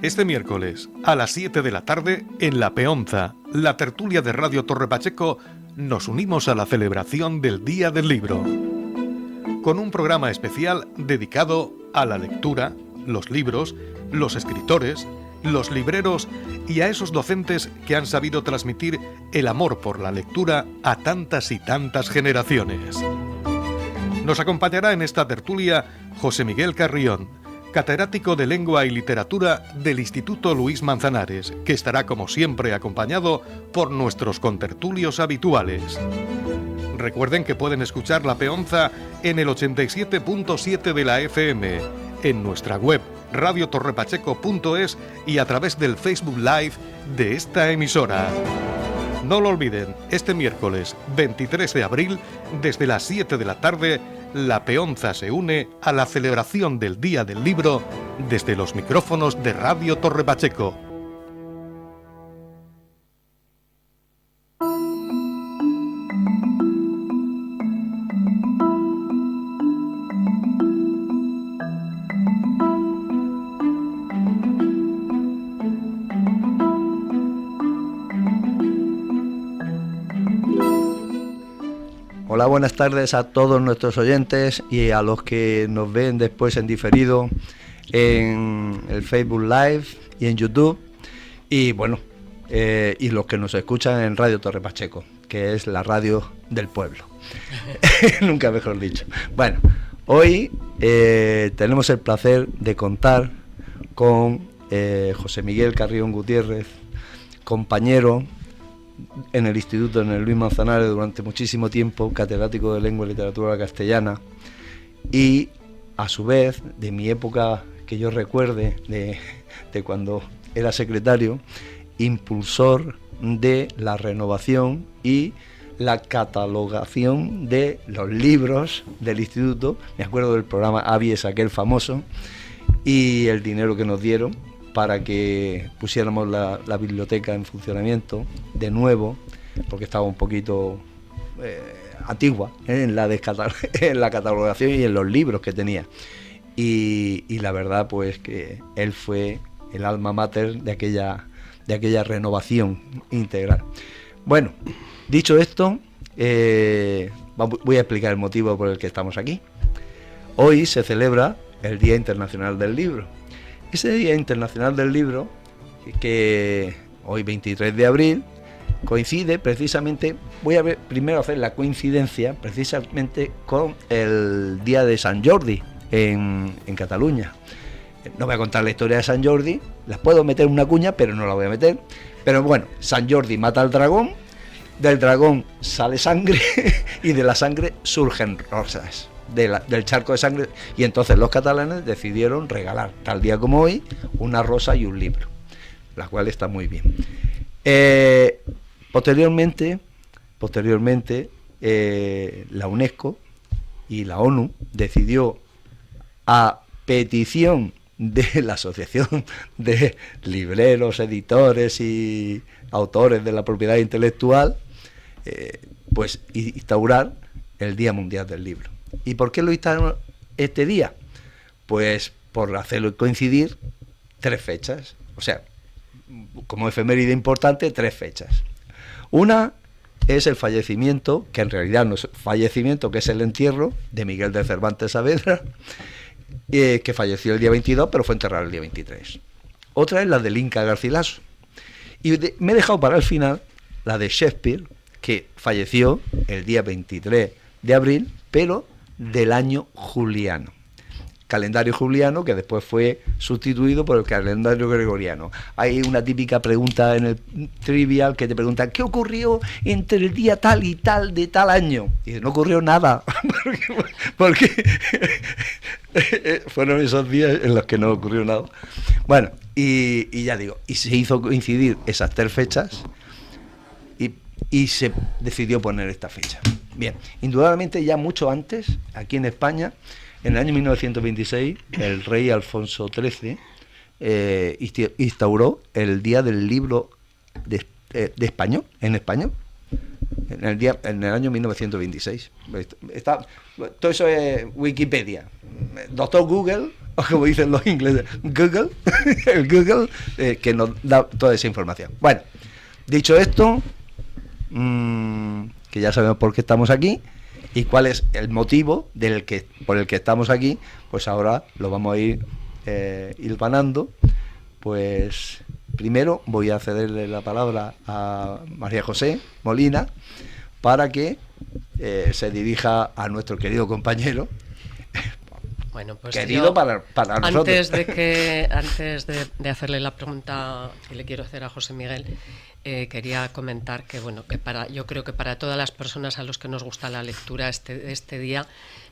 Este miércoles, a las 7 de la tarde, en La Peonza, la tertulia de Radio Torre Pacheco, nos unimos a la celebración del Día del Libro, con un programa especial dedicado a la lectura, los libros, los escritores, los libreros y a esos docentes que han sabido transmitir el amor por la lectura a tantas y tantas generaciones. Nos acompañará en esta tertulia José Miguel Carrión, catedrático de Lengua y Literatura del Instituto Luis Manzanares, que estará como siempre acompañado por nuestros contertulios habituales. Recuerden que pueden escuchar La Peonza en el 87.7 de la FM, en nuestra web radiotorrepacheco.es y a través del Facebook Live de esta emisora. No lo olviden, este miércoles 23 de abril, desde las 7 de la tarde, La Peonza se une a la celebración del Día del Libro desde los micrófonos de Radio Torre Pacheco. Hola, buenas tardes a todos nuestros oyentes y a los que nos ven después en diferido en el Facebook Live y en YouTube, y bueno, y los que nos escuchan en Radio Torre Pacheco, que es la radio del pueblo. Nunca mejor dicho. Bueno, hoy tenemos el placer de contar con José Miguel Carrión Gutiérrez, compañero en el instituto, en el Luis Manzanares durante muchísimo tiempo, catedrático de Lengua y Literatura castellana, y a su vez, de mi época que yo recuerde, de cuando era secretario, impulsor de la renovación y la catalogación de los libros del instituto. Me acuerdo del programa Avies, aquel famoso, y el dinero que nos dieron para que pusiéramos la biblioteca en funcionamiento de nuevo, porque estaba un poquito antigua en la catalogación y en los libros que tenía. Y la verdad, pues que él fue el alma mater de aquella renovación integral. Bueno, dicho esto, voy a explicar el motivo por el que estamos aquí. Hoy se celebra el Día Internacional del Libro. Ese Día Internacional del Libro, que hoy 23 de abril, coincide precisamente, voy a primero hacer la coincidencia, precisamente con el Día de Sant Jordi en Cataluña. No voy a contar la historia de Sant Jordi, las puedo meter en una cuña, pero no la voy a meter. Pero bueno, Sant Jordi mata al dragón, del dragón sale sangre y de la sangre surgen rosas. Del charco de sangre, y entonces los catalanes decidieron regalar, tal día como hoy, una rosa y un libro, la cual está muy bien. Posteriormente, la UNESCO y la ONU decidió, a petición de la Asociación de Libreros, Editores y Autores de la Propiedad Intelectual, pues instaurar el Día Mundial del Libro. ¿Y por qué lo instalaron este día? Pues por hacerlo coincidir 3 fechas, o sea, como efeméride importante, 3 fechas. Una es el fallecimiento, que en realidad no es fallecimiento, que es el entierro de Miguel de Cervantes Saavedra, que falleció el día 22, pero fue enterrado el día 23. Otra es la del Inca Garcilaso. Y me he dejado para el final la de Shakespeare, que falleció el día 23 de abril, pero del año juliano. Calendario juliano que después fue sustituido por el calendario gregoriano. Hay una típica pregunta en el trivial que te preguntan ¿qué ocurrió entre el día tal y tal de tal año? Y dice, no ocurrió nada, porque fueron esos días en los que no ocurrió nada. Bueno, y ya digo, y se hizo coincidir esas 3 fechas y se decidió poner esta fecha. Bien, indudablemente ya mucho antes, aquí en España, en el año 1926, el rey Alfonso XIII instauró el Día del Libro de español, en español, en el año 1926. Todo eso es Wikipedia. Doctor Google, o como dicen los ingleses, Google, el Google, que nos da toda esa información. Bueno, dicho esto, que ya sabemos por qué estamos aquí y cuál es el motivo por el que estamos aquí, pues ahora lo vamos a ir hilvanando. Pues primero voy a cederle la palabra a María José Molina para que se dirija a nuestro querido compañero. Bueno, pues querido para nosotros. Antes de hacerle la pregunta que le quiero hacer a José Miguel, quería comentar que bueno, yo creo que para todas las personas a los que nos gusta la lectura este día,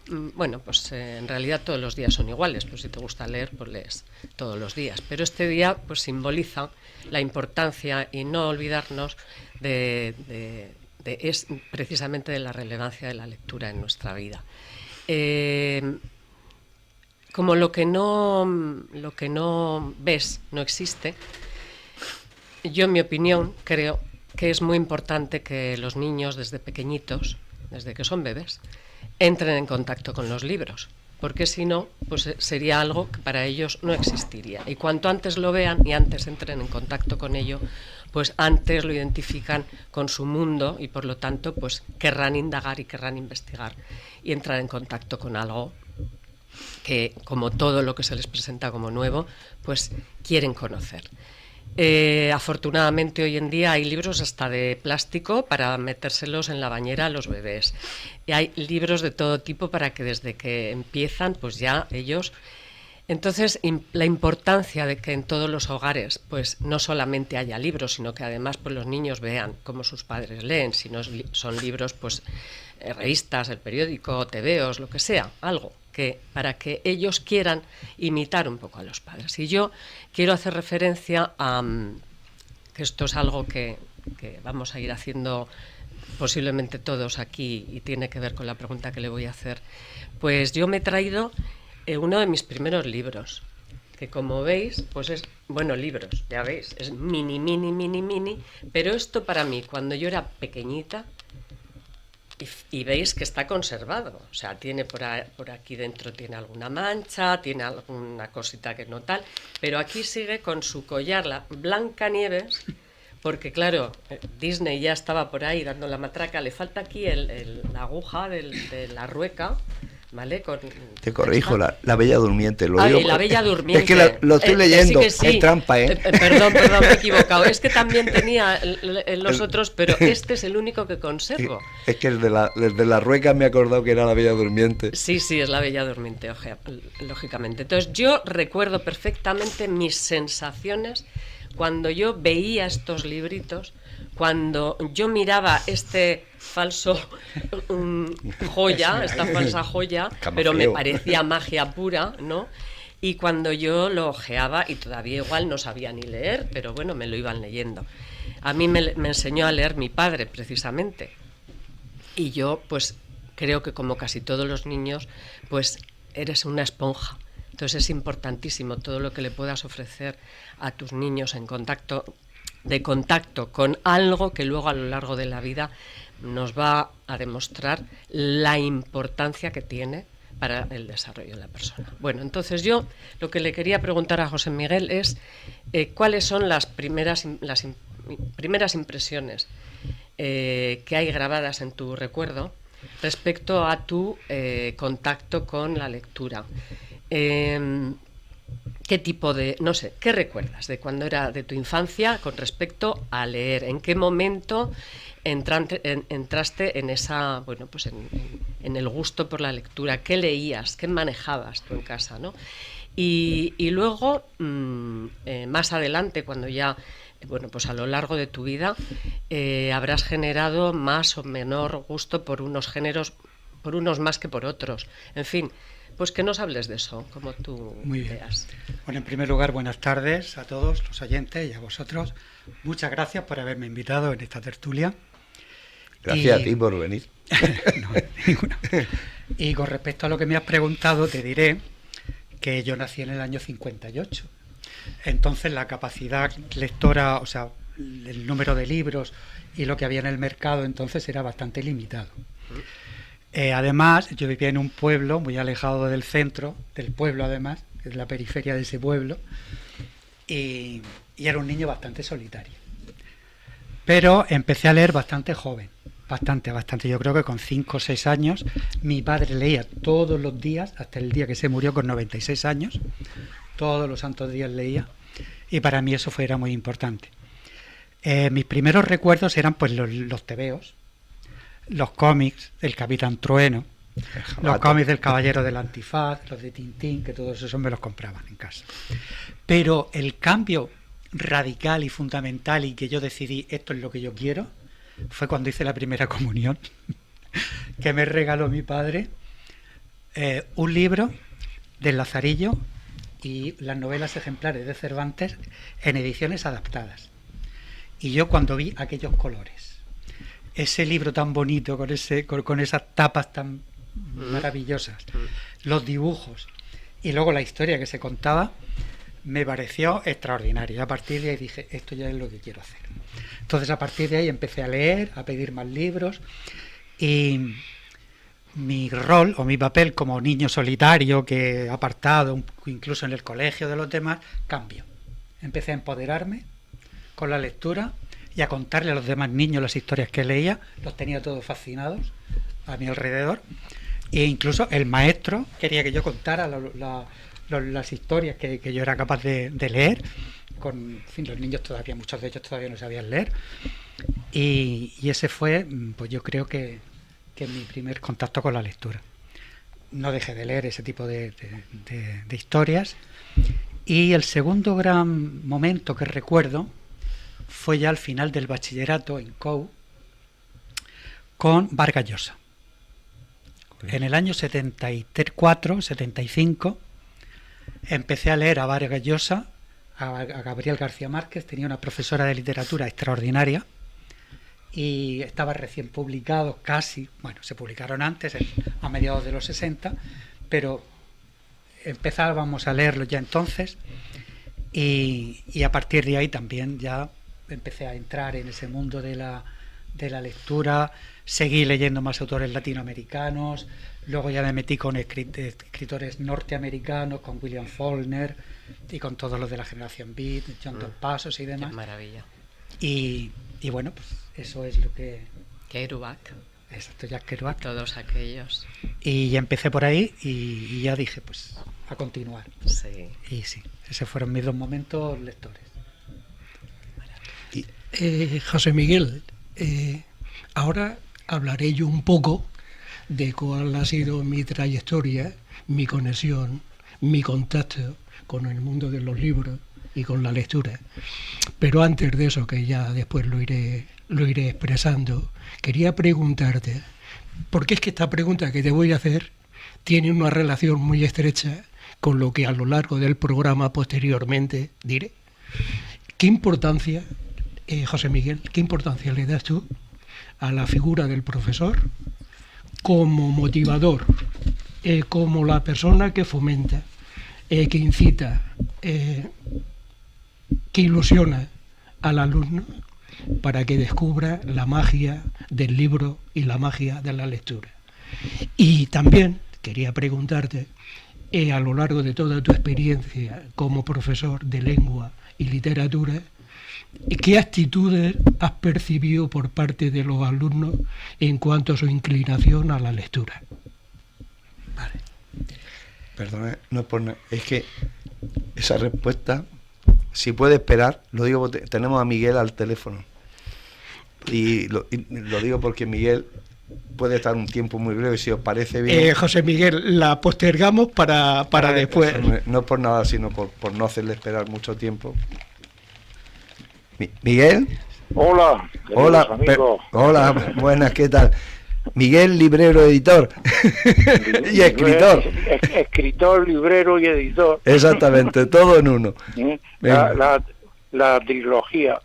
bueno, pues en realidad todos los días son iguales, pues si te gusta leer, pues lees todos los días, pero este día pues simboliza la importancia y no olvidarnos es precisamente de la relevancia de la lectura en nuestra vida. Como lo que no ves no existe, yo en mi opinión creo que es muy importante que los niños desde pequeñitos, desde que son bebés, entren en contacto con los libros, porque si no, pues sería algo que para ellos no existiría. Y cuanto antes lo vean y antes entren en contacto con ello, pues antes lo identifican con su mundo y por lo tanto pues querrán indagar y querrán investigar y entrar en contacto con algo que, como todo lo que se les presenta como nuevo, pues quieren conocer. Afortunadamente hoy en día hay libros hasta de plástico para metérselos en la bañera a los bebés. Y hay libros de todo tipo para que desde que empiezan, pues ya ellos... Entonces, la importancia de que en todos los hogares pues no solamente haya libros, sino que además pues los niños vean cómo sus padres leen, si no son libros, pues revistas, el periódico, tebeos, lo que sea, algo para que ellos quieran imitar un poco a los padres. Y yo quiero hacer referencia a que esto es algo que vamos a ir haciendo posiblemente todos aquí y tiene que ver con la pregunta que le voy a hacer. Pues yo me he traído uno de mis primeros libros, que como veis, pues es, bueno, libros, ya veis, es mini, pero esto para mí, cuando yo era pequeñita, y veis que está conservado, o sea, tiene por aquí dentro tiene alguna mancha, tiene alguna cosita que no tal, pero aquí sigue con su collar, la Blancanieves, porque claro, Disney ya estaba por ahí dando la matraca, le falta aquí la aguja de la rueca, ¿vale? Te corrijo, la Bella Durmiente. Lo digo, la Bella Durmiente. Es que lo estoy leyendo, sí. Es trampa, ¿eh? Perdón, me he equivocado. Es que también tenía los otros, pero este es el único que conservo. Es que el de la rueca me he acordado que era la Bella Durmiente. Sí, es la Bella Durmiente, lógicamente. Entonces yo recuerdo perfectamente mis sensaciones cuando yo veía estos libritos, cuando yo miraba este falso joya, esta falsa joya, pero me parecía magia pura, ¿no? Y cuando yo lo ojeaba, y todavía igual no sabía ni leer, pero bueno, me lo iban leyendo. A mí me enseñó a leer mi padre, precisamente. Y yo, pues, creo que como casi todos los niños, pues, eres una esponja. Entonces es importantísimo todo lo que le puedas ofrecer a tus niños en contacto con algo que luego a lo largo de la vida nos va a demostrar la importancia que tiene para el desarrollo de la persona. Bueno, entonces yo lo que le quería preguntar a José Miguel es cuáles son las primeras impresiones que hay grabadas en tu recuerdo respecto a tu contacto con la lectura. ¿Qué tipo de, no sé, qué recuerdas de cuando era de tu infancia con respecto a leer? ¿En qué momento entraste en esa, bueno, pues en el gusto por la lectura? ¿Qué leías? ¿Qué manejabas tú en casa, ¿no? Y luego, más adelante, cuando ya, bueno, pues a lo largo de tu vida, habrás generado más o menor gusto por unos géneros, por unos más que por otros. En fin, pues que nos hables de eso, como tú veas. Bueno, en primer lugar, buenas tardes a todos los oyentes y a vosotros. Muchas gracias por haberme invitado en esta tertulia. Gracias a ti por venir. No, ninguna. Y con respecto a lo que me has preguntado, te diré que yo nací en el año 58. Entonces la capacidad lectora, o sea, el número de libros y lo que había en el mercado entonces era bastante limitado. Además, yo vivía en un pueblo muy alejado del centro, del pueblo además, que es la periferia de ese pueblo, y era un niño bastante solitario. Pero empecé a leer bastante joven, bastante. Yo creo que con 5 o 6 años mi padre leía todos los días, hasta el día que se murió con 96 años, todos los santos días leía, y para mí eso era muy importante. Mis primeros recuerdos eran pues los tebeos, los cómics del Capitán Trueno, los cómics del Caballero del Antifaz, los de Tintín, que todos esos me los compraban en casa. Pero el cambio radical y fundamental y que yo decidí esto es lo que yo quiero fue cuando hice la primera comunión, que me regaló mi padre un libro del Lazarillo y las novelas ejemplares de Cervantes en ediciones adaptadas. Y yo cuando vi aquellos colores, ese libro tan bonito con esas tapas tan maravillosas, los dibujos y luego la historia que se contaba, me pareció extraordinario. Y a partir de ahí dije, esto ya es lo que quiero hacer. Entonces a partir de ahí empecé a leer, a pedir más libros, y mi rol o mi papel como niño solitario, que apartado incluso en el colegio de los demás, cambió. Empecé a empoderarme con la lectura y a contarle a los demás niños las historias que leía. Los tenía todos fascinados a mi alrededor, e incluso el maestro quería que yo contara las historias que yo era capaz de leer. En fin, los niños todavía, muchos de ellos todavía no sabían leer, y ese fue, pues yo creo que mi primer contacto con la lectura. No dejé de leer ese tipo de historias, y el segundo gran momento que recuerdo fue ya al final del bachillerato en COU con Vargas Llosa. En el año 74, 75 empecé a leer a Vargas Llosa, a Gabriel García Márquez. Tenía una profesora de literatura extraordinaria y estaba recién publicado, casi, bueno, se publicaron antes, a mediados de los 60, pero empezábamos a leerlo ya entonces, y a partir de ahí también ya empecé a entrar en ese mundo de la lectura. Seguí leyendo más autores latinoamericanos, luego ya me metí con escritores norteamericanos, con William Faulkner y con todos los de la generación Beat, John Dos Passos y demás. Qué maravilla. Y bueno, pues eso es lo que... Kerouac. Exacto, Jack Kerouac. Todos aquellos. Y ya empecé por ahí y ya dije, pues, a continuar. Sí. Y sí, esos fueron mis 2 momentos lectores. José Miguel, ahora hablaré yo un poco de cuál ha sido mi trayectoria, mi conexión, mi contacto con el mundo de los libros y con la lectura. Pero antes de eso, que ya después lo iré expresando, quería preguntarte, porque es que esta pregunta que te voy a hacer tiene una relación muy estrecha con lo que a lo largo del programa posteriormente diré. ¿Qué importancia, José Miguel, qué importancia le das tú a la figura del profesor como motivador, como la persona que fomenta, que incita, que ilusiona al alumno para que descubra la magia del libro y la magia de la lectura? Y también quería preguntarte, a lo largo de toda tu experiencia como profesor de lengua y literatura, ¿qué actitudes has percibido por parte de los alumnos en cuanto a su inclinación a la lectura? Vale. Perdona, no es por nada. Es que esa respuesta, si puede esperar, lo digo porque tenemos a Miguel al teléfono. Y lo digo porque Miguel puede estar un tiempo muy breve, si os parece bien. José Miguel, la postergamos para después. No es por nada, sino por no hacerle esperar mucho tiempo. Miguel. Hola, amigos. Hola, buenas, ¿qué tal? Miguel, librero, editor y escritor. Escritor, librero y editor. Exactamente, todo en uno. La trilogía.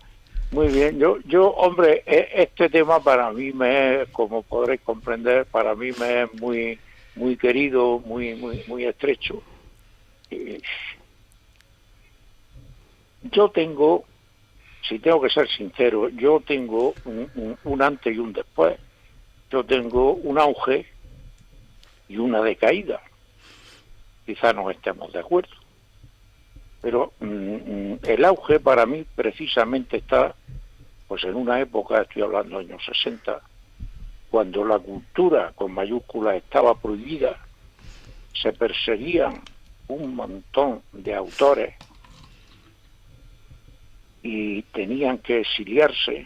Muy bien. Yo, hombre, este tema para mí me es, como podréis comprender, para mí me es muy, muy querido, muy estrecho. Yo tengo si tengo que ser sincero, yo tengo un antes y un después. Yo tengo un auge y una decaída. Quizá no estemos de acuerdo. Pero el auge para mí precisamente está pues en una época, estoy hablando de años 60, cuando la cultura con mayúsculas estaba prohibida, se perseguían un montón de autores y tenían que exiliarse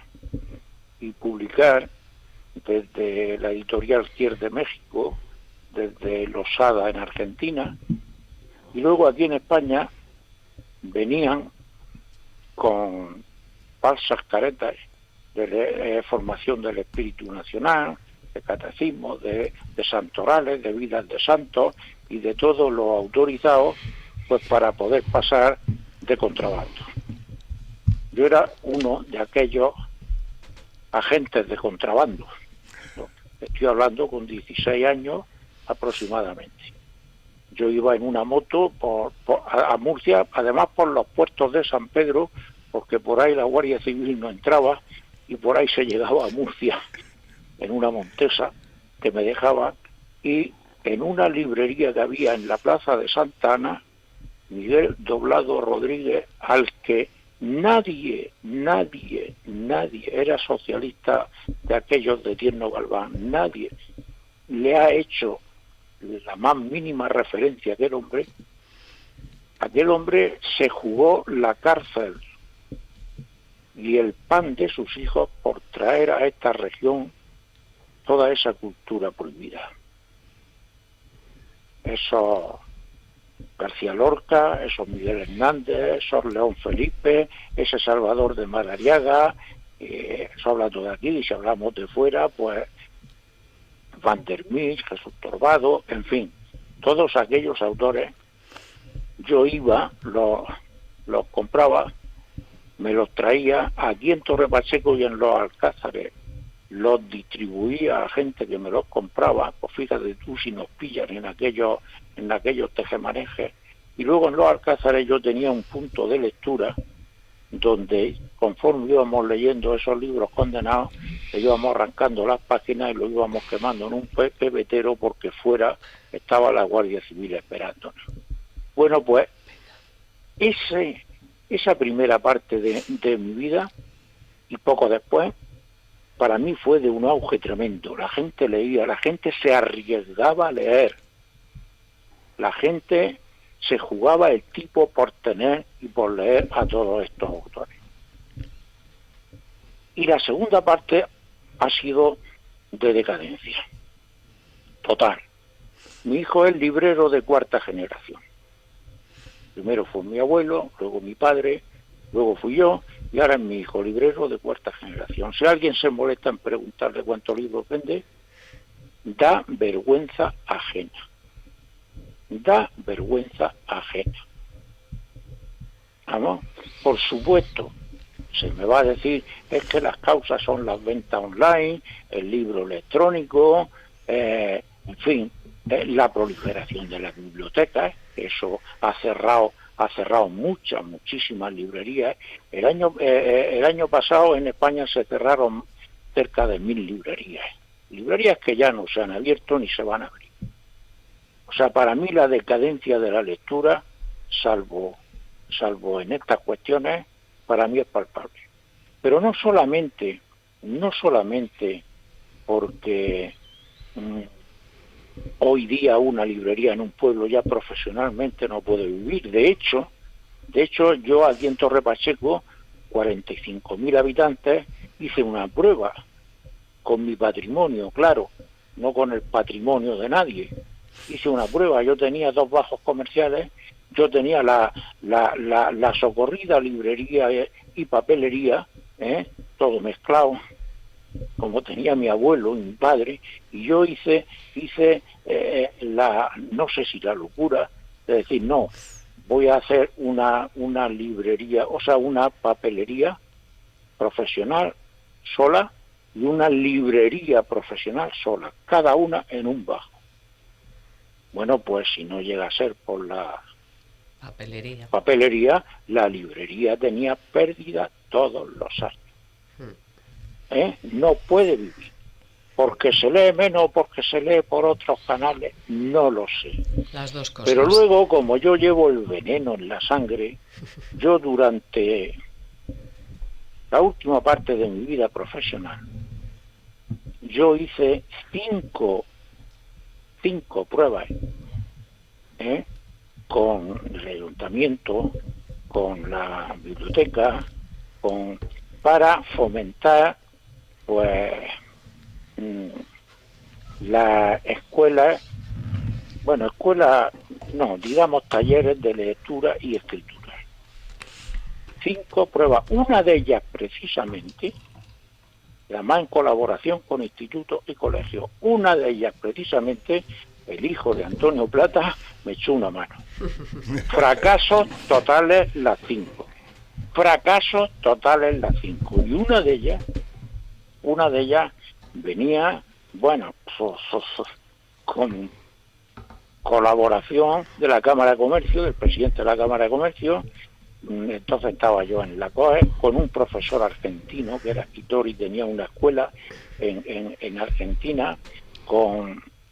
y publicar desde la editorial Cier de México, desde Losada en Argentina, y luego aquí en España venían con falsas caretas de formación del espíritu nacional, de catecismo, de santorales, de vidas de santos y de todo lo autorizado, pues para poder pasar de contrabando. Yo era uno de aquellos agentes de contrabando. Estoy hablando con 16 años aproximadamente. Yo iba en una moto a Murcia, además por los puertos de San Pedro, porque por ahí la Guardia Civil no entraba y por ahí se llegaba a Murcia en una montesa que me dejaba, y en una librería que había en la plaza de Santa Ana, Miguel Doblado Rodríguez, al que nadie era socialista de aquellos de Tierno Galván, nadie le ha hecho la más mínima referencia a aquel hombre. Aquel hombre se jugó la cárcel y el pan de sus hijos por traer a esta región toda esa cultura prohibida. Esos García Lorca, esos Miguel Hernández, esos León Felipe, ese Salvador de Madariaga, eso habla todo de aquí, y si hablamos de fuera, pues Van der Mis, Jesús Torbado, en fin, todos aquellos autores, yo iba, los compraba, me los traía aquí en Torre Pacheco y en los Alcázares, los distribuía a gente que me los compraba, pues fíjate tú si nos pillan en aquellos tejemanejes, y luego en los Alcázares yo tenía un punto de lectura donde conforme íbamos leyendo esos libros condenados, le íbamos arrancando las páginas y lo íbamos quemando en un pebetero porque fuera estaba la Guardia Civil esperándonos. Bueno, pues esa primera parte de mi vida y poco después, para mí fue de un auge tremendo. La gente leía, la gente se arriesgaba a leer, la gente se jugaba el tipo por tener y por leer a todos estos autores. Y la segunda parte ha sido de decadencia total. Mi hijo es librero de cuarta generación. Primero fue mi abuelo, luego mi padre, luego fui yo, y ahora es mi hijo, librero de cuarta generación. Si alguien se molesta en preguntarle cuántos libros vende, da vergüenza ajena. Da vergüenza ajena. ¿Vamos? Por supuesto, se me va a decir, es que las causas son las ventas online, el libro electrónico, en fin, la proliferación de las bibliotecas, eso ha cerrado muchísimas librerías. El año pasado en España se cerraron cerca de 1000 librerías que ya no se han abierto ni se van a abrir. O sea, para mí la decadencia de la lectura, salvo en estas cuestiones, para mí es palpable. Pero no solamente porque hoy día una librería en un pueblo ya profesionalmente no puede vivir. De hecho, yo aquí en Torre Pacheco, 45.000 habitantes, hice una prueba con mi patrimonio, claro, no con el patrimonio de nadie. Hice una prueba, yo tenía 2 bajos comerciales, yo tenía la socorrida librería y papelería, todo mezclado, como tenía mi abuelo y mi padre, y yo hice no sé si la locura de decir, no, voy a hacer una librería, o sea, una papelería profesional sola y una librería profesional sola, cada una en un bajo. Bueno, pues si no llega a ser por la papelería, la librería tenía pérdida todos los años. No puede vivir. Porque se lee menos o porque se lee por otros canales, no lo sé. Las dos cosas. Pero luego, como yo llevo el veneno en la sangre, yo durante la última parte de mi vida profesional, yo hice cinco pruebas con el ayuntamiento, con la biblioteca, para fomentar pues la escuela, digamos talleres de lectura y escritura. 5 pruebas, una de ellas precisamente, además en colaboración con institutos y colegios, una de ellas precisamente, el hijo de Antonio Plata me echó una mano. Fracasos totales las 5. Fracasos totales las 5. Y una de ellas venía, con colaboración de la Cámara de Comercio, del presidente de la Cámara de Comercio. Entonces estaba yo en la COE con un profesor argentino que era escritor y tenía una escuela en Argentina,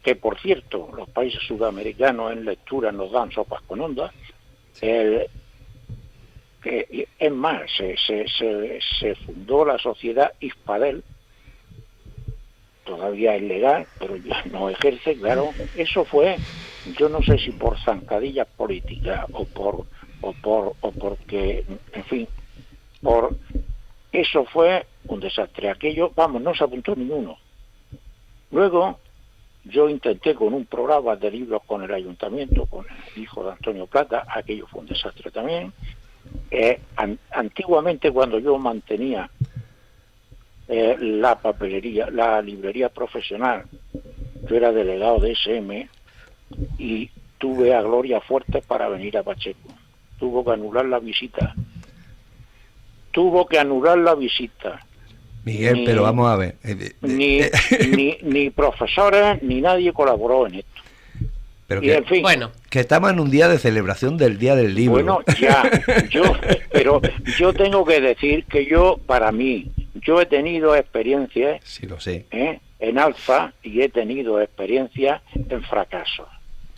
que por cierto los países sudamericanos en lectura nos dan sopas con ondas. Es más, se fundó la sociedad Hispadel, todavía es legal, pero ya no ejerce, claro. Eso fue, yo no sé si por zancadillas políticas o porque, en fin, eso fue un desastre. Aquello, no se apuntó ninguno. Luego, yo intenté con un programa de libros con el ayuntamiento, con el hijo de Antonio Plata, aquello fue un desastre también. Antiguamente, cuando yo mantenía la papelería, la librería profesional, yo era delegado de SM y tuve a Gloria Fuertes para venir a Pacheco. Tuvo que anular la visita. Miguel, pero vamos a ver. Ni profesores ni nadie colaboró en esto. Pero y en fin, que estamos en un día de celebración del Día del Libro. Bueno, pero yo tengo que decir que yo he tenido experiencias, sí, lo sé, en alfa y he tenido experiencias en fracasos.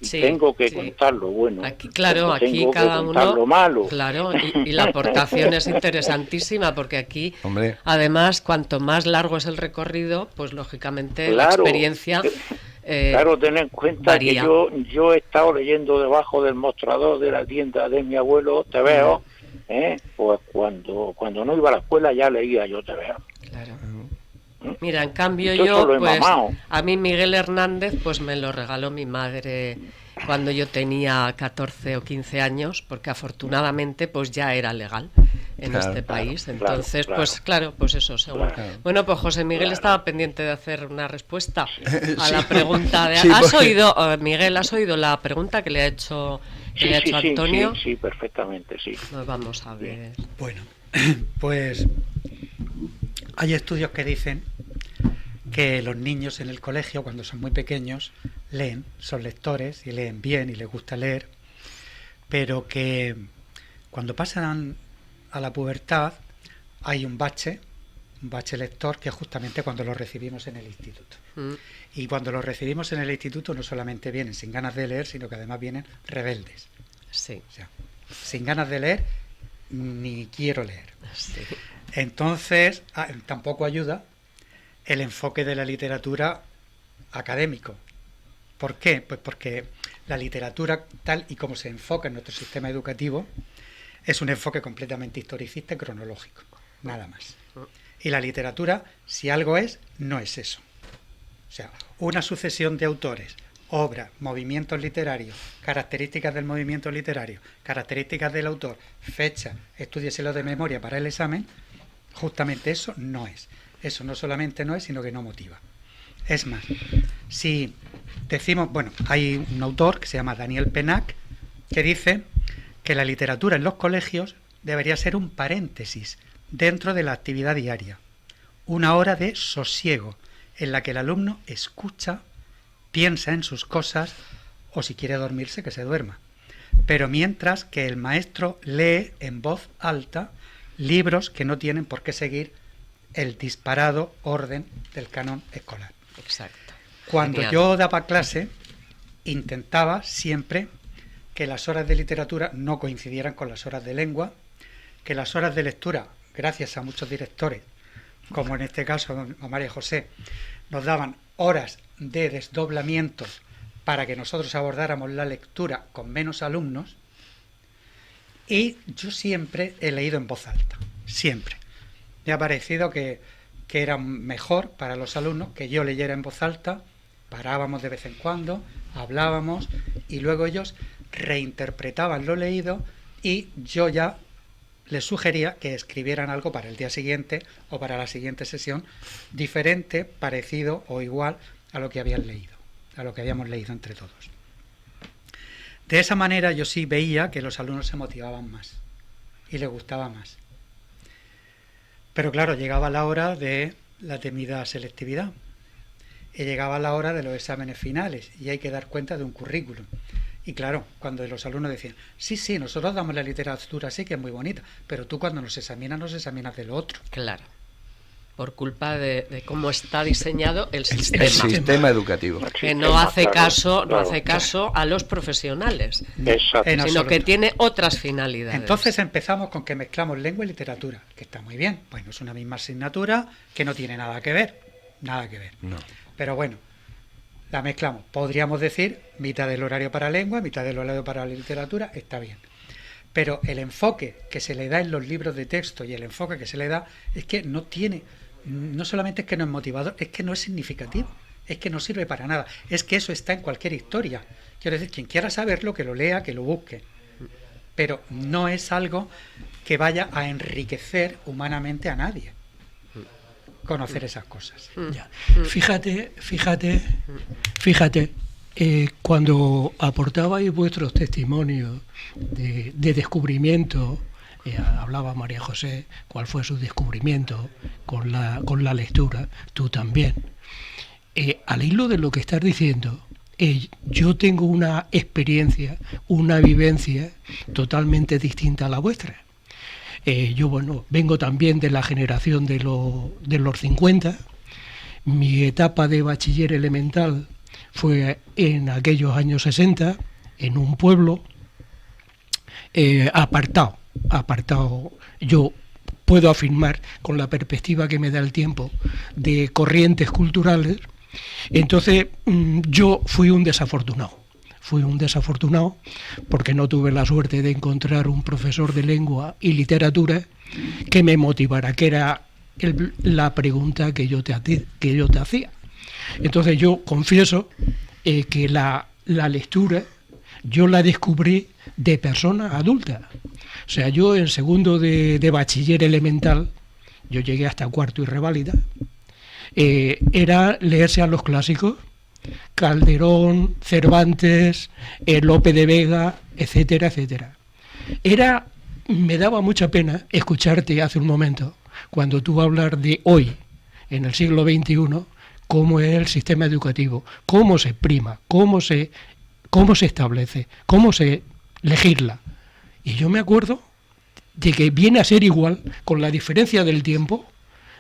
Sí, tengo que contar lo bueno. Aquí cada uno, lo malo. Claro, y la aportación es interesantísima porque aquí, hombre, además, cuanto más largo es el recorrido, pues lógicamente la experiencia claro, ten en cuenta varía. Que yo he estado leyendo debajo del mostrador de la tienda de mi abuelo Te Veo, pues cuando no iba a la escuela ya leía yo Te Veo. Claro. Mira, en cambio yo, pues, a mí Miguel Hernández, pues me lo regaló mi madre cuando yo tenía 14 o 15 años, porque afortunadamente pues ya era legal en este país. Entonces, pues eso, seguro. Claro. Bueno, pues José Miguel estaba pendiente de hacer una respuesta a la pregunta de... Sí, Miguel, ¿has oído la pregunta que le ha hecho, Antonio? Sí, perfectamente, sí. Pues vamos a ver. Bueno, pues hay estudios que dicen que los niños en el colegio, cuando son muy pequeños, leen, son lectores y leen bien y les gusta leer, pero que cuando pasan a la pubertad hay un bache lector, que es justamente cuando los recibimos en el instituto. Y cuando los recibimos en el instituto no solamente vienen sin ganas de leer, sino que además vienen rebeldes. Sí. O sea, sin ganas de leer, ni quiero leer. Sí. Entonces, tampoco ayuda el enfoque de la literatura académico. ¿Por qué? Pues porque la literatura, tal y como se enfoca en nuestro sistema educativo, es un enfoque completamente historicista y cronológico, nada más. Y la literatura, si algo es, no es eso. O sea, una sucesión de autores, obras, movimientos literarios, características del movimiento literario, características del autor, fecha, estúdieselo de memoria para el examen, justamente eso no es. Eso no solamente no es, sino que no motiva. Es más, si decimos, hay un autor que se llama Daniel Pennac que dice que la literatura en los colegios debería ser un paréntesis dentro de la actividad diaria, una hora de sosiego en la que el alumno escucha, piensa en sus cosas o si quiere dormirse que se duerma, pero mientras que el maestro lee en voz alta libros que no tienen por qué seguir el disparado orden del canon escolar. Exacto. Cuando Genial. yo daba clase, intentaba siempre que las horas de literatura no coincidieran con las horas de lengua, que las horas de lectura, gracias a muchos directores, como en este caso a María José, nos daban horas de desdoblamientos para que nosotros abordáramos la lectura con menos alumnos. Y yo siempre he leído en voz alta, siempre. Me ha parecido que era mejor para los alumnos que yo leyera en voz alta, parábamos de vez en cuando, hablábamos y luego ellos reinterpretaban lo leído y yo ya les sugería que escribieran algo para el día siguiente o para la siguiente sesión diferente, parecido o igual a lo que habían leído, a lo que habíamos leído entre todos. De esa manera yo sí veía que los alumnos se motivaban más y les gustaba más. Pero claro, llegaba la hora de la temida selectividad y llegaba la hora de los exámenes finales y hay que dar cuenta de un currículum. Y claro, cuando los alumnos decían, sí, nosotros damos la literatura, sí que es muy bonita, pero tú cuando nos examinas de lo otro. Claro. Por culpa de cómo está diseñado el sistema. El sistema educativo. Que no hace caso, claro. no hace caso a los profesionales, Exacto. En sino que absoluto. tiene otras finalidades. Entonces empezamos con que mezclamos lengua y literatura, que está muy bien. Bueno, es una misma asignatura que no tiene nada que ver. No. Pero bueno, la mezclamos. Podríamos decir mitad del horario para lengua, mitad del horario para la literatura, está bien. Pero el enfoque que se le da en los libros de texto y el enfoque que se le da es que no solamente es que no es motivador, es que no es significativo, es que no sirve para nada. Es que eso está en cualquier historia. Quiero decir, quien quiera saberlo, que lo lea, que lo busque. Pero no es algo que vaya a enriquecer humanamente a nadie conocer esas cosas. Ya. Fíjate, cuando aportabais vuestros testimonios de descubrimiento, hablaba María José, cuál fue su descubrimiento con la lectura, tú también. Al hilo de lo que estás diciendo, yo tengo una experiencia, una vivencia totalmente distinta a la vuestra. Yo, vengo también de la generación de los 50. Mi etapa de bachiller elemental fue en aquellos años 60, en un pueblo apartado. Yo puedo afirmar, con la perspectiva que me da el tiempo, de corrientes culturales. Entonces, yo fui un desafortunado porque no tuve la suerte de encontrar un profesor de lengua y literatura que me motivara, que era la pregunta que yo te hacía. Entonces yo confieso que la lectura yo la descubrí de persona adulta. O sea, yo en segundo de bachiller elemental, yo llegué hasta cuarto y reválida, era leerse a los clásicos, Calderón, Cervantes, Lope de Vega, etcétera, etcétera. Me daba mucha pena escucharte hace un momento, cuando tú hablas de hoy, en el siglo XXI, cómo es el sistema educativo, cómo se prima, cómo se establece, cómo se legisla. Y yo me acuerdo de que viene a ser igual, con la diferencia del tiempo,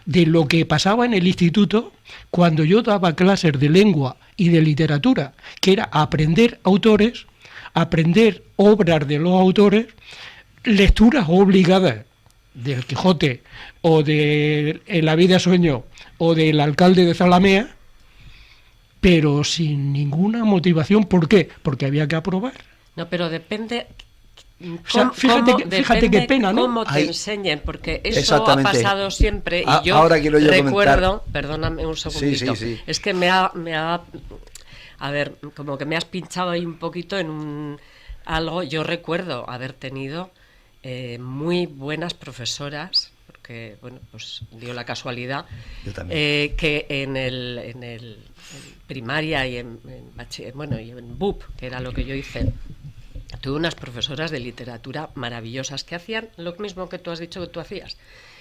de lo que pasaba en el instituto cuando yo daba clases de lengua y de literatura, que era aprender autores, aprender obras de los autores, lecturas obligadas del Quijote o de La vida sueño o del Alcalde de Zalamea, pero sin ninguna motivación. ¿Por qué? Porque había que aprobar. No, pero depende. O sea, fíjate qué pena, ¿no? Cómo te Ay, enseñen, porque eso ha exactamente. pasado siempre. Y yo Ahora quiero yo recuerdo, comentar. perdóname un segundito, Sí. es que a ver, como que me has pinchado ahí un poquito en algo. Yo recuerdo haber tenido muy buenas profesoras, porque, pues dio la casualidad, Yo también. que en primaria y en BUP, que era lo que yo hice, tuve unas profesoras de literatura maravillosas que hacían lo mismo que tú has dicho que tú hacías.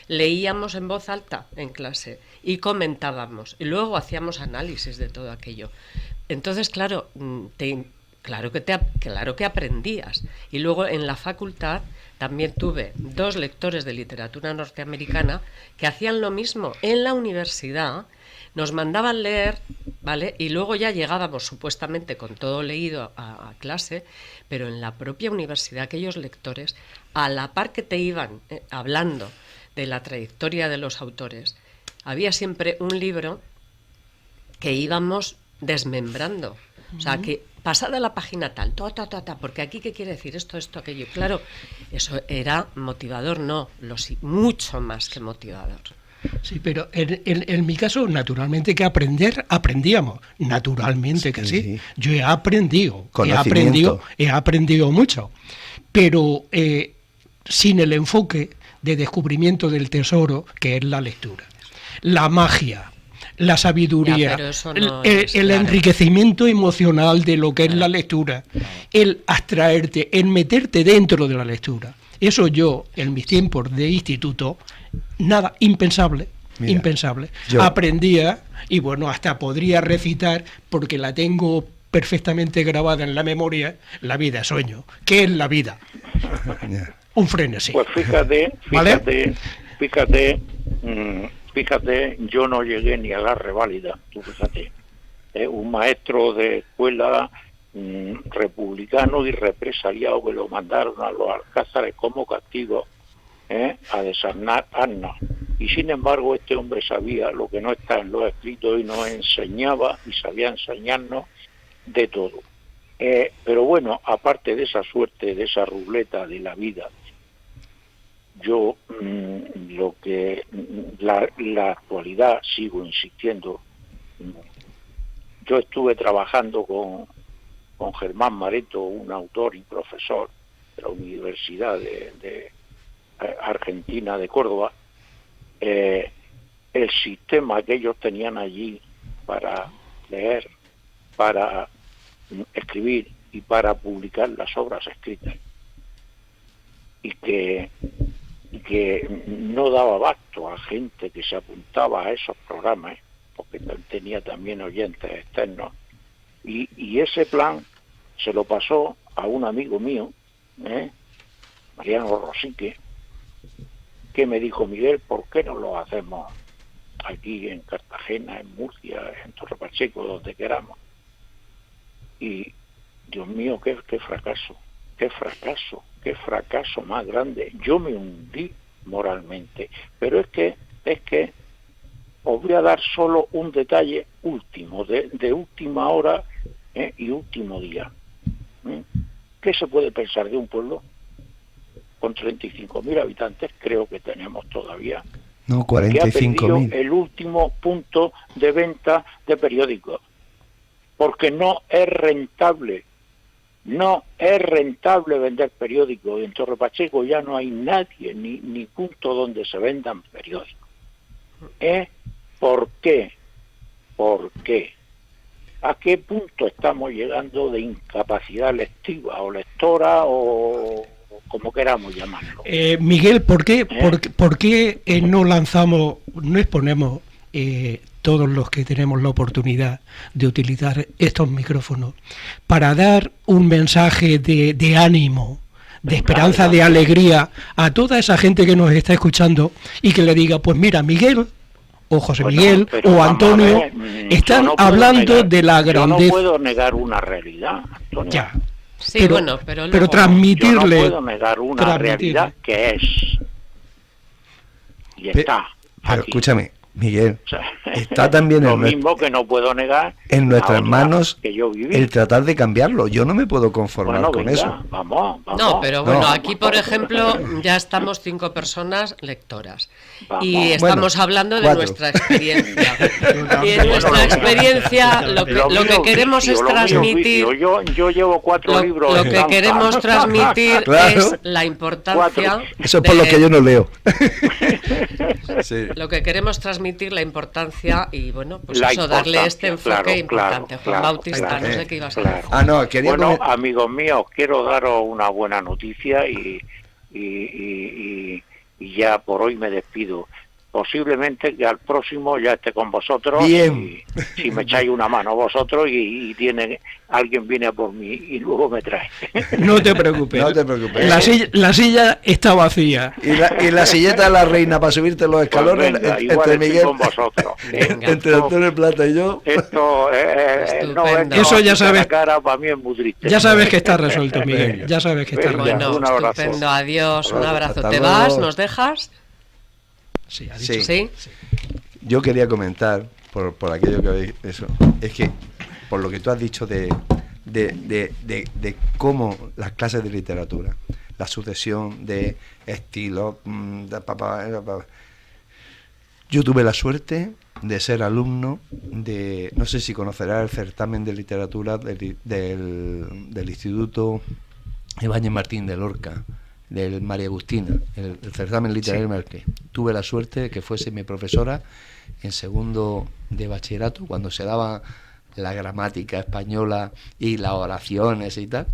Leíamos en voz alta en clase y comentábamos y luego hacíamos análisis de todo aquello. Entonces, claro que aprendías. Y luego en la facultad también tuve 2 lectores de literatura norteamericana que hacían lo mismo en la universidad. Nos mandaban leer, ¿vale? Y luego ya llegábamos supuestamente con todo leído a clase, pero en la propia universidad aquellos lectores, a la par que te iban hablando de la trayectoria de los autores, había siempre un libro que íbamos desmembrando. O sea, que pasada la página tal, porque aquí qué quiere decir esto, aquello. Claro, eso era motivador, mucho más que motivador. Sí, pero en mi caso, naturalmente que aprendíamos, naturalmente que sí. Yo he aprendido mucho, pero sin el enfoque de descubrimiento del tesoro que es la lectura, la magia, la sabiduría, el enriquecimiento emocional de lo que es la lectura, el abstraerte, el meterte dentro de la lectura. Eso yo, en mis tiempos de instituto, nada, impensable. Yo aprendía, y bueno, hasta podría recitar, porque la tengo perfectamente grabada en la memoria, la vida es sueño. ¿Qué es la vida? Un frenesí. Pues fíjate, ¿vale? Fíjate, yo no llegué ni a la reválida, tú fíjate. Un maestro de escuela republicano y represaliado que lo mandaron a los alcázares como castigo a desarmar armas. Y sin embargo este hombre sabía lo que no está en los escritos y nos enseñaba y sabía enseñarnos de todo. Pero bueno, aparte de esa suerte, de esa ruleta de la vida, yo lo que la actualidad sigo insistiendo. Yo estuve trabajando con Germán Mareto, un autor y profesor de la Universidad de Argentina de Córdoba. El sistema que ellos tenían allí para leer, para escribir y para publicar las obras escritas, y que no daba abasto a gente que se apuntaba a esos programas, porque tenía también oyentes externos, y ese plan se lo pasó a un amigo mío, Mariano Rosique, que me dijo: Miguel, ¿por qué no lo hacemos aquí en Cartagena, en Murcia, en Torre Pacheco, donde queramos? Y Dios mío, qué fracaso más grande. Yo me hundí moralmente, pero es que os voy a dar solo un detalle último, de última hora y último día. ¿Qué se puede pensar de un pueblo con 35.000 habitantes? Creo que tenemos todavía. No, que ha 45.000. perdido el último punto de venta de periódicos, porque no es rentable vender periódicos. En Torre Pacheco ya no hay nadie, ni punto donde se vendan periódicos. ¿Por qué? ¿A qué punto estamos llegando de incapacidad lectiva o lectora o como queramos llamarlo? Miguel, ¿por qué no exponemos todos los que tenemos la oportunidad de utilizar estos micrófonos para dar un mensaje de ánimo, de esperanza, de alegría a toda esa gente que nos está escuchando, y que le diga: pues mira, Miguel o José Miguel o Antonio están hablando de la grandeza? Yo no puedo negar una realidad, Antonio. Ya. Sí, pero luego, transmitirle... Yo no puedo negar una realidad que es. Y está. Pero aquí. escúchame, Miguel, O sea, está también lo mismo que no puedo negar en nuestras manos que yo viví. el tratar de cambiarlo. Yo no me puedo conformar con venga, eso. Vamos. No, pero bueno, No. aquí por ejemplo ya estamos 5 personas lectoras Vamos. y estamos hablando de 4. nuestra experiencia. Y en nuestra experiencia lo que queremos es transmitir. Yo llevo 4 libros. Lo en que danza. queremos transmitir Claro. es la importancia. 4. Eso es por lo que yo no leo. Sí. Lo que queremos transmitir, la importancia y bueno, pues La eso, darle este importancia, enfoque claro, importante. Juan claro, Bautista, claro, no sé qué ibas a claro. decir. Ah, no, quería Bueno, poner- amigos míos, quiero daros una buena noticia y ya por hoy me despido. posiblemente que al próximo ya esté con vosotros. Bien. Y si me echáis una mano vosotros y alguien viene a por mí y luego me trae. No te preocupes. No te preocupes. La silla está vacía. Y la silleta de la reina para subirte los escalones, Pues venga, entre igual estoy Miguel, con vosotros. Venga. entre Antonio Plata y yo. Esto Estupendo. Eso ya sabes. La cara para mí es muy triste. Ya sabes que está resuelto, Miguel. Ya sabes que está Venga. resuelto. Bueno, Un abrazo. estupendo, adiós, un abrazo. Hasta ¿Te luego. vas? ¿Nos dejas? Sí, ha dicho. Sí. Sí. Yo quería comentar, por aquello que habéis, eso, es que por lo que tú has dicho de cómo las clases de literatura, la sucesión de estilos, yo tuve la suerte de ser alumno de, no sé si conocerás el certamen de literatura del Instituto Ibáñez Martín de Lorca, del María Agustina, el certamen literario. Sí. Tuve la suerte de que fuese mi profesora en segundo de bachillerato, cuando se daba la gramática española y las oraciones y tal.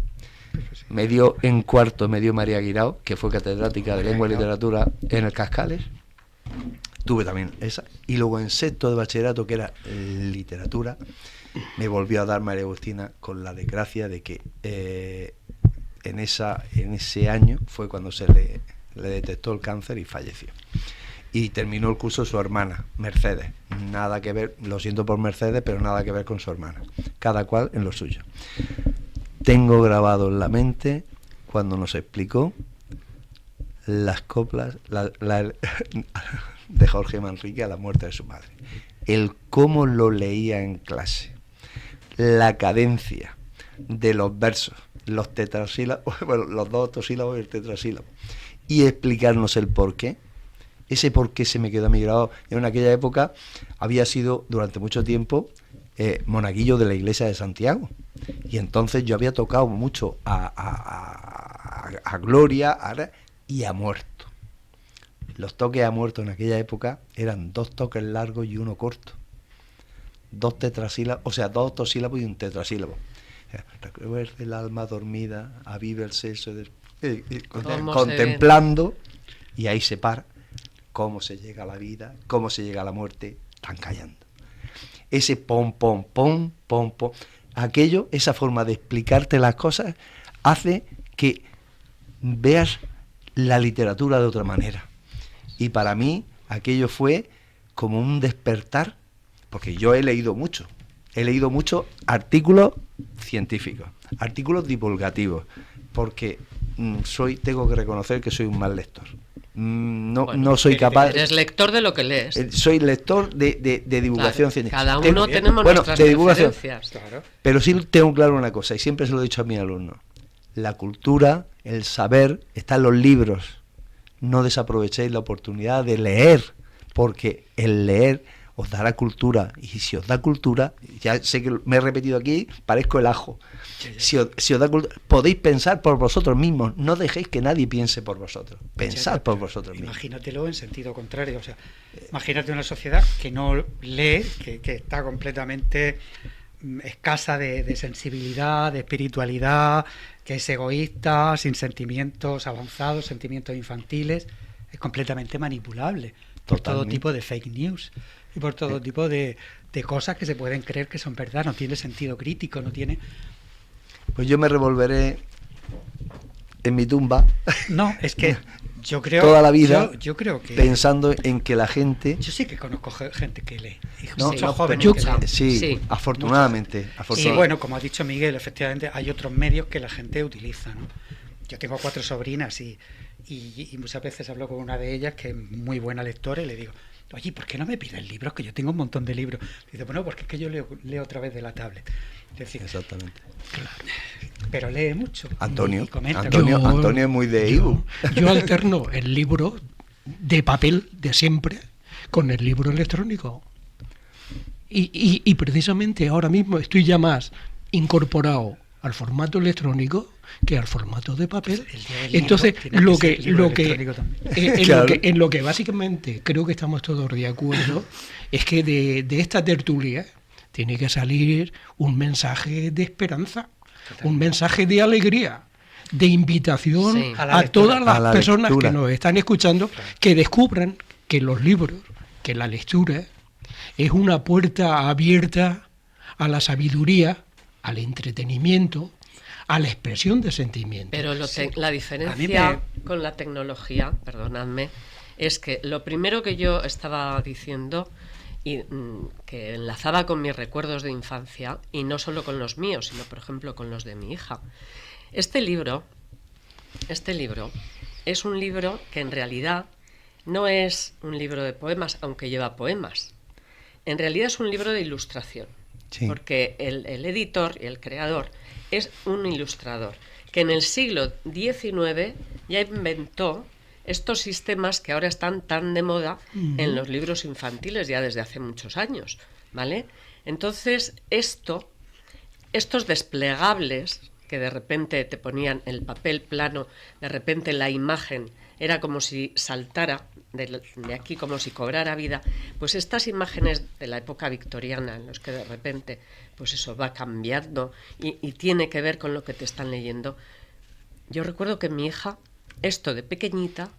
Me dio en cuarto, me dio María Guirao, que fue catedrática de lengua y literatura en el Cascales. Tuve también esa. Y luego en sexto de bachillerato, que era literatura, me volvió a dar María Agustina, con la desgracia de que en ese año fue cuando se le detectó el cáncer y falleció. Y terminó el curso su hermana, Mercedes. Nada que ver, lo siento por Mercedes, pero nada que ver con su hermana. Cada cual en lo suyo. Tengo grabado en la mente cuando nos explicó las coplas de Jorge Manrique a la muerte de su madre. El cómo lo leía en clase. La cadencia de los versos, los tetrasílabos, bueno, los dos octosílabos y el tetrasílabo. Y explicarnos el porqué. Ese porqué se me quedó a mí grabado. En aquella época había sido durante mucho tiempo monaguillo de la iglesia de Santiago. Y entonces yo había tocado mucho a Gloria y a Muerto. Los toques a Muerto en aquella época eran 2 toques largos y 1 corto. 2 tetrasílabos, o sea, 2 octosílabos y un tetrasílabo. Recuerde el alma dormida, aviva el sexo, contemplando, y ahí se para. Cómo se llega a la vida, cómo se llega a la muerte, están callando. Ese pom, pom, pom, pom, pom. Aquello, esa forma de explicarte las cosas, hace que veas la literatura de otra manera. Y para mí, aquello fue como un despertar, porque yo he leído mucho artículos científicos, artículos divulgativos, porque tengo que reconocer que soy un mal lector. No soy capaz. Eres lector de lo que lees. Soy lector de divulgación científica. Cada uno tenemos nuestras preferencias. Claro. Pero sí tengo claro una cosa, y siempre se lo he dicho a mis alumnos: la cultura, el saber, está en los libros. No desaprovechéis la oportunidad de leer, porque el leer os dará cultura, y si os da cultura, ya sé que me he repetido aquí, parezco el ajo. Si os da cultura, podéis pensar por vosotros mismos, no dejéis que nadie piense por vosotros, pensad por vosotros mismos. Imagínatelo en sentido contrario, o sea, imagínate una sociedad que no lee, que está completamente escasa de sensibilidad, de espiritualidad, que es egoísta, sin sentimientos avanzados, sentimientos infantiles, es completamente manipulable por todo tipo de fake news y por todo tipo de cosas que se pueden creer que son verdad. No tiene sentido crítico, no tiene... Pues yo me revolveré en mi tumba. No, es que yo creo... Toda la vida yo creo que... pensando en que la gente... Yo sí que conozco gente que lee. Muchos jóvenes yo, que leen. sí, afortunadamente. Y bueno, como ha dicho Miguel, efectivamente hay otros medios que la gente utiliza, ¿no? Yo tengo 4 sobrinas y muchas veces hablo con una de ellas que es muy buena lectora y le digo: oye, ¿por qué no me pides libros? Que yo tengo un montón de libros. Dice: bueno, porque es que yo leo otra vez de la tablet. Es decir, exactamente. Pero lee mucho. Antonio es muy de yo alterno el libro de papel de siempre con el libro electrónico. Y precisamente ahora mismo estoy ya más incorporado al formato electrónico que al formato de papel. Entonces, en lo que básicamente creo que estamos todos de acuerdo es que de esta tertulia tiene que salir un mensaje de esperanza, un mensaje de alegría, de invitación a todas las personas que nos están escuchando, que descubran que los libros, que la lectura es una puerta abierta a la sabiduría, al entretenimiento, a la expresión de sentimientos. Pero la diferencia con la tecnología, perdonadme, es que lo primero que yo estaba diciendo y que enlazaba con mis recuerdos de infancia, y no solo con los míos, sino por ejemplo con los de mi hija. Este libro es un libro que en realidad no es un libro de poemas, aunque lleva poemas. En realidad es un libro de ilustración, sí. Porque el editor y el creador es un ilustrador que en el siglo XIX ya inventó estos sistemas que ahora están tan de moda en los libros infantiles ya desde hace muchos años, ¿vale? Entonces estos desplegables que de repente te ponían el papel plano, de repente la imagen era como si saltara de aquí, como si cobrara vida, pues estas imágenes de la época victoriana en los que de repente pues eso va cambiando y tiene que ver con lo que te están leyendo. Yo recuerdo que mi hija, esto de pequeñita,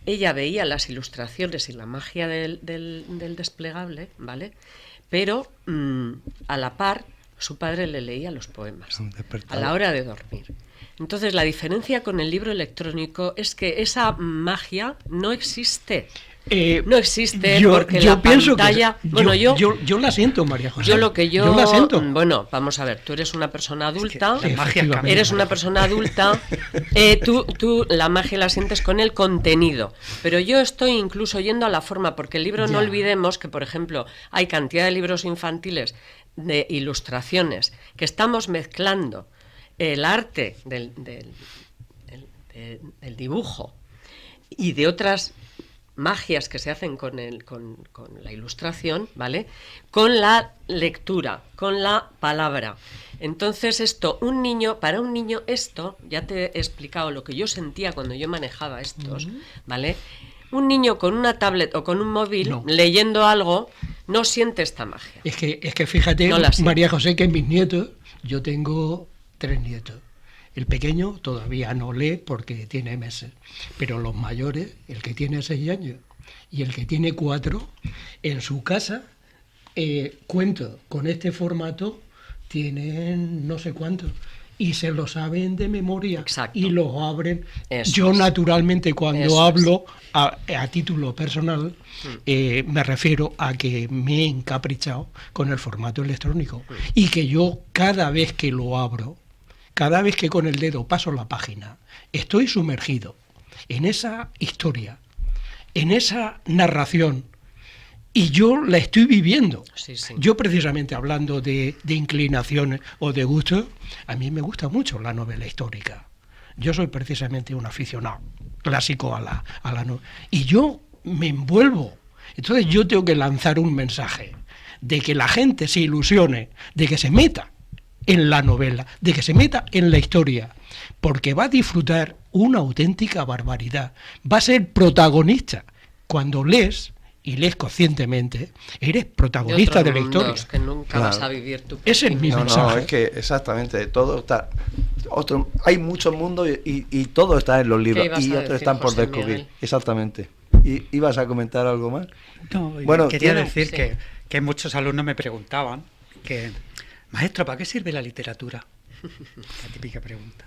ella veía las ilustraciones y la magia del desplegable, ¿vale? Pero a la par su padre le leía los poemas a la hora de dormir. Entonces la diferencia con el libro electrónico es que esa magia no existe. No existe porque la pantalla... Yo la siento, María José. Yo la siento. Bueno, vamos a ver, tú eres una persona adulta, es que la magia eres una persona adulta, tú la magia la sientes con el contenido, pero yo estoy incluso yendo a la forma, porque el libro, no olvidemos que, por ejemplo, hay cantidad de libros infantiles de ilustraciones que estamos mezclando el arte del dibujo y de otras magias que se hacen con la ilustración, ¿vale? Con la lectura, con la palabra. Entonces para un niño esto, ya te he explicado lo que yo sentía cuando yo manejaba estos, ¿vale? Un niño con una tablet o con un móvil leyendo algo no siente esta magia. Es que fíjate, María José, que mis nietos, yo tengo 3 nietos. El pequeño todavía no lee porque tiene meses, pero los mayores, el que tiene 6 años y el que tiene 4, en su casa, cuentos con este formato tienen no sé cuántos y se lo saben de memoria. Exacto. Y los abren. Eso yo es. Naturalmente cuando hablo a título personal me refiero a que me he encaprichado con el formato electrónico y que yo cada vez que lo abro, cada vez que con el dedo paso la página, estoy sumergido en esa historia, en esa narración, y yo la estoy viviendo. Sí. Yo precisamente hablando de inclinaciones o de gustos, a mí me gusta mucho la novela histórica. Yo soy precisamente un aficionado clásico a la novela. Y yo me envuelvo. Entonces yo tengo que lanzar un mensaje de que la gente se ilusione, de que se meta en la novela, de que se meta en la historia, porque va a disfrutar una auténtica barbaridad. Va a ser protagonista. Cuando lees, y lees conscientemente, eres protagonista de la historia. Que nunca vas a vivir tú. Ese es mi mensaje. No, es que exactamente, todo está... hay muchos mundos y todo está en los libros y otros están por descubrir. Miguel. Exactamente. ¿Y ibas a comentar algo más? No, bueno, quería decir que muchos alumnos me preguntaban que... Maestro, ¿para qué sirve la literatura? La típica pregunta.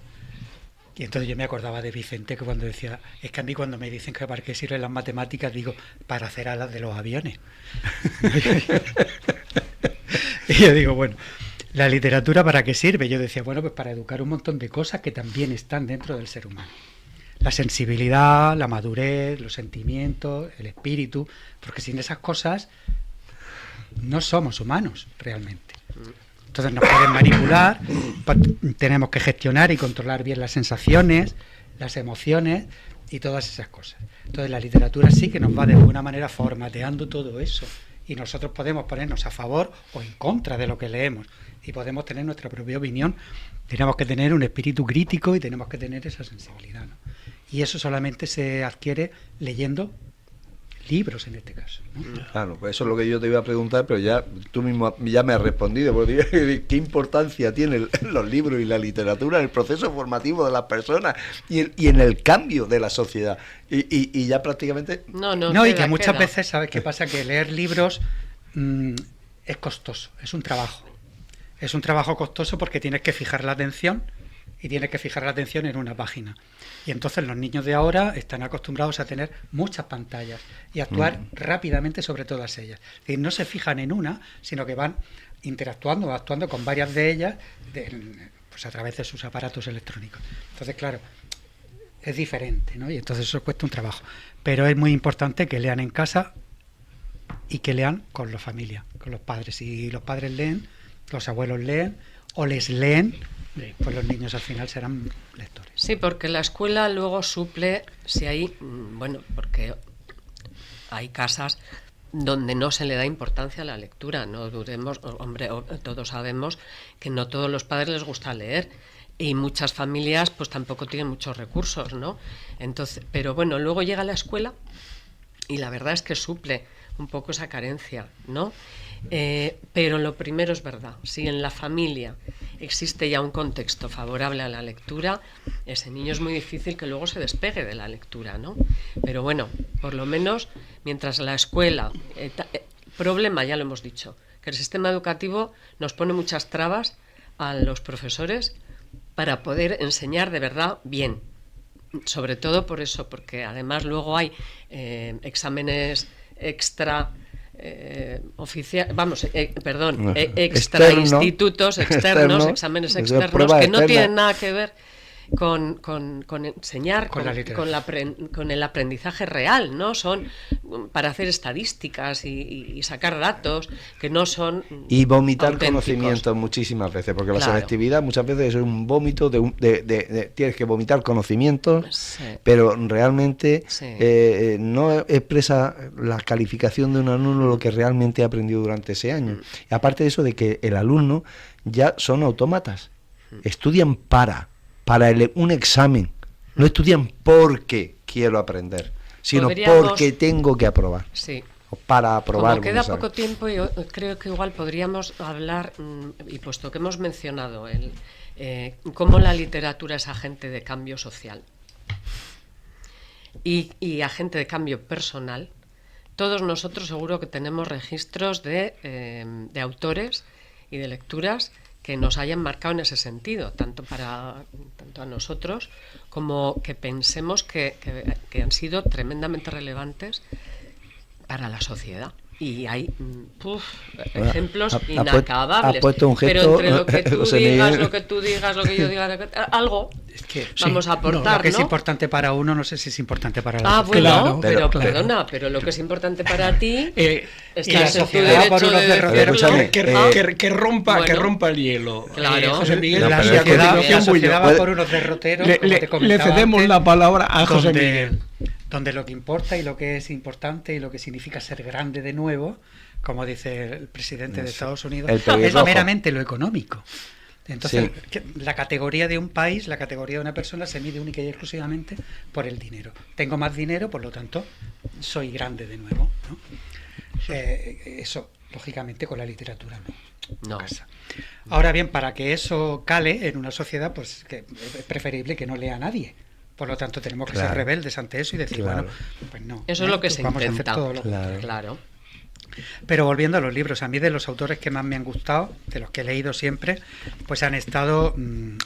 Y entonces yo me acordaba de Vicente, que cuando decía, es que a mí cuando me dicen que para qué sirven las matemáticas, digo, para hacer alas de los aviones. Y yo digo, bueno, ¿la literatura para qué sirve? Yo decía, bueno, pues para educar un montón de cosas que también están dentro del ser humano. La sensibilidad, la madurez, los sentimientos, el espíritu, porque sin esas cosas no somos humanos realmente. Entonces nos pueden manipular, tenemos que gestionar y controlar bien las sensaciones, las emociones y todas esas cosas. Entonces la literatura sí que nos va de alguna manera formateando todo eso y nosotros podemos ponernos a favor o en contra de lo que leemos y podemos tener nuestra propia opinión. Tenemos que tener un espíritu crítico y tenemos que tener esa sensibilidad, ¿no? Y eso solamente se adquiere leyendo libros en este caso, ¿no? Claro, pues eso es lo que yo te iba a preguntar, pero ya tú mismo ya me has respondido, porque ¿qué importancia tienen los libros y la literatura en el proceso formativo de las personas y en el cambio de la sociedad? Y ya prácticamente... No, y que muchas veces, ¿sabes qué pasa? Que leer libros es costoso, es un trabajo. Es un trabajo costoso porque tienes que fijar la atención y tienes que fijar la atención en una página. Y entonces los niños de ahora están acostumbrados a tener muchas pantallas y actuar rápidamente sobre todas ellas. Es decir, no se fijan en una, sino que van actuando con varias de ellas pues a través de sus aparatos electrónicos. Entonces, claro, es diferente, ¿no? Y entonces eso cuesta un trabajo. Pero es muy importante que lean en casa y que lean con la familia, con los padres. Si los padres leen, los abuelos leen o les leen, pues los niños al final serán lectores. Sí, porque la escuela luego suple, si hay, bueno, porque hay casas donde no se le da importancia a la lectura, no dudemos, hombre, todos sabemos que no todos los padres les gusta leer y muchas familias pues tampoco tienen muchos recursos, ¿no? Entonces, pero bueno, luego llega la escuela y la verdad es que suple un poco esa carencia, ¿no? Pero lo primero es verdad, si en la familia existe ya un contexto favorable a la lectura, ese niño es muy difícil que luego se despegue de la lectura, ¿no? Pero bueno, por lo menos mientras la escuela, problema ya lo hemos dicho, que el sistema educativo nos pone muchas trabas a los profesores para poder enseñar de verdad bien, sobre todo por eso, porque además luego hay exámenes extra extra institutos externos, exámenes externos que no tienen nada que ver con enseñar, con el aprendizaje real, ¿no? Son para hacer estadísticas y sacar datos que no son y vomitar auténticos. Conocimientos muchísimas veces, porque la selectividad muchas veces es un vómito tienes que vomitar conocimientos, sí. Pero realmente sí. No expresa la calificación de un alumno lo que realmente ha aprendido durante ese año. Y aparte de eso, de que el alumno ya son autómatas, estudian para un examen, no estudian porque quiero aprender, sino porque tengo que aprobar. Sí. O para aprobar. Como queda poco tiempo, yo creo que igual podríamos hablar, y puesto que hemos mencionado cómo la literatura es agente de cambio social y agente de cambio personal, todos nosotros seguro que tenemos registros de autores y de lecturas que nos hayan marcado en ese sentido, tanto a nosotros como que pensemos que han sido tremendamente relevantes para la sociedad. Y hay ejemplos inacabables. Pero entre lo que tú digas, lo que tú digas, lo que yo diga, algo es que, vamos a aportar, lo que es ¿no? importante para uno, no sé si es importante para la sociedad. Bueno, claro, pero perdona, pero lo que es importante para ti estás en tu derecho de decirlo. Que rompa el hielo. Claro. José Miguel, la sociedad va por unos derroteros. Le cedemos la palabra a José Miguel. Donde lo que importa y lo que es importante y lo que significa ser grande de nuevo, como dice el presidente de Estados Unidos, es meramente lo económico. Entonces, sí. La categoría de un país, la categoría de una persona se mide única y exclusivamente por el dinero. Tengo más dinero, por lo tanto, soy grande de nuevo, ¿no? Eso, lógicamente, con la literatura no casa. Ahora bien, para que eso cale en una sociedad, pues que es preferible que no lea a nadie. Por lo tanto, tenemos que ser rebeldes ante eso y decir, bueno, pues no. Eso es lo que se vamos intenta. A hacer todo Claro. Pero volviendo a los libros, a mí de los autores que más me han gustado, de los que he leído siempre, pues han estado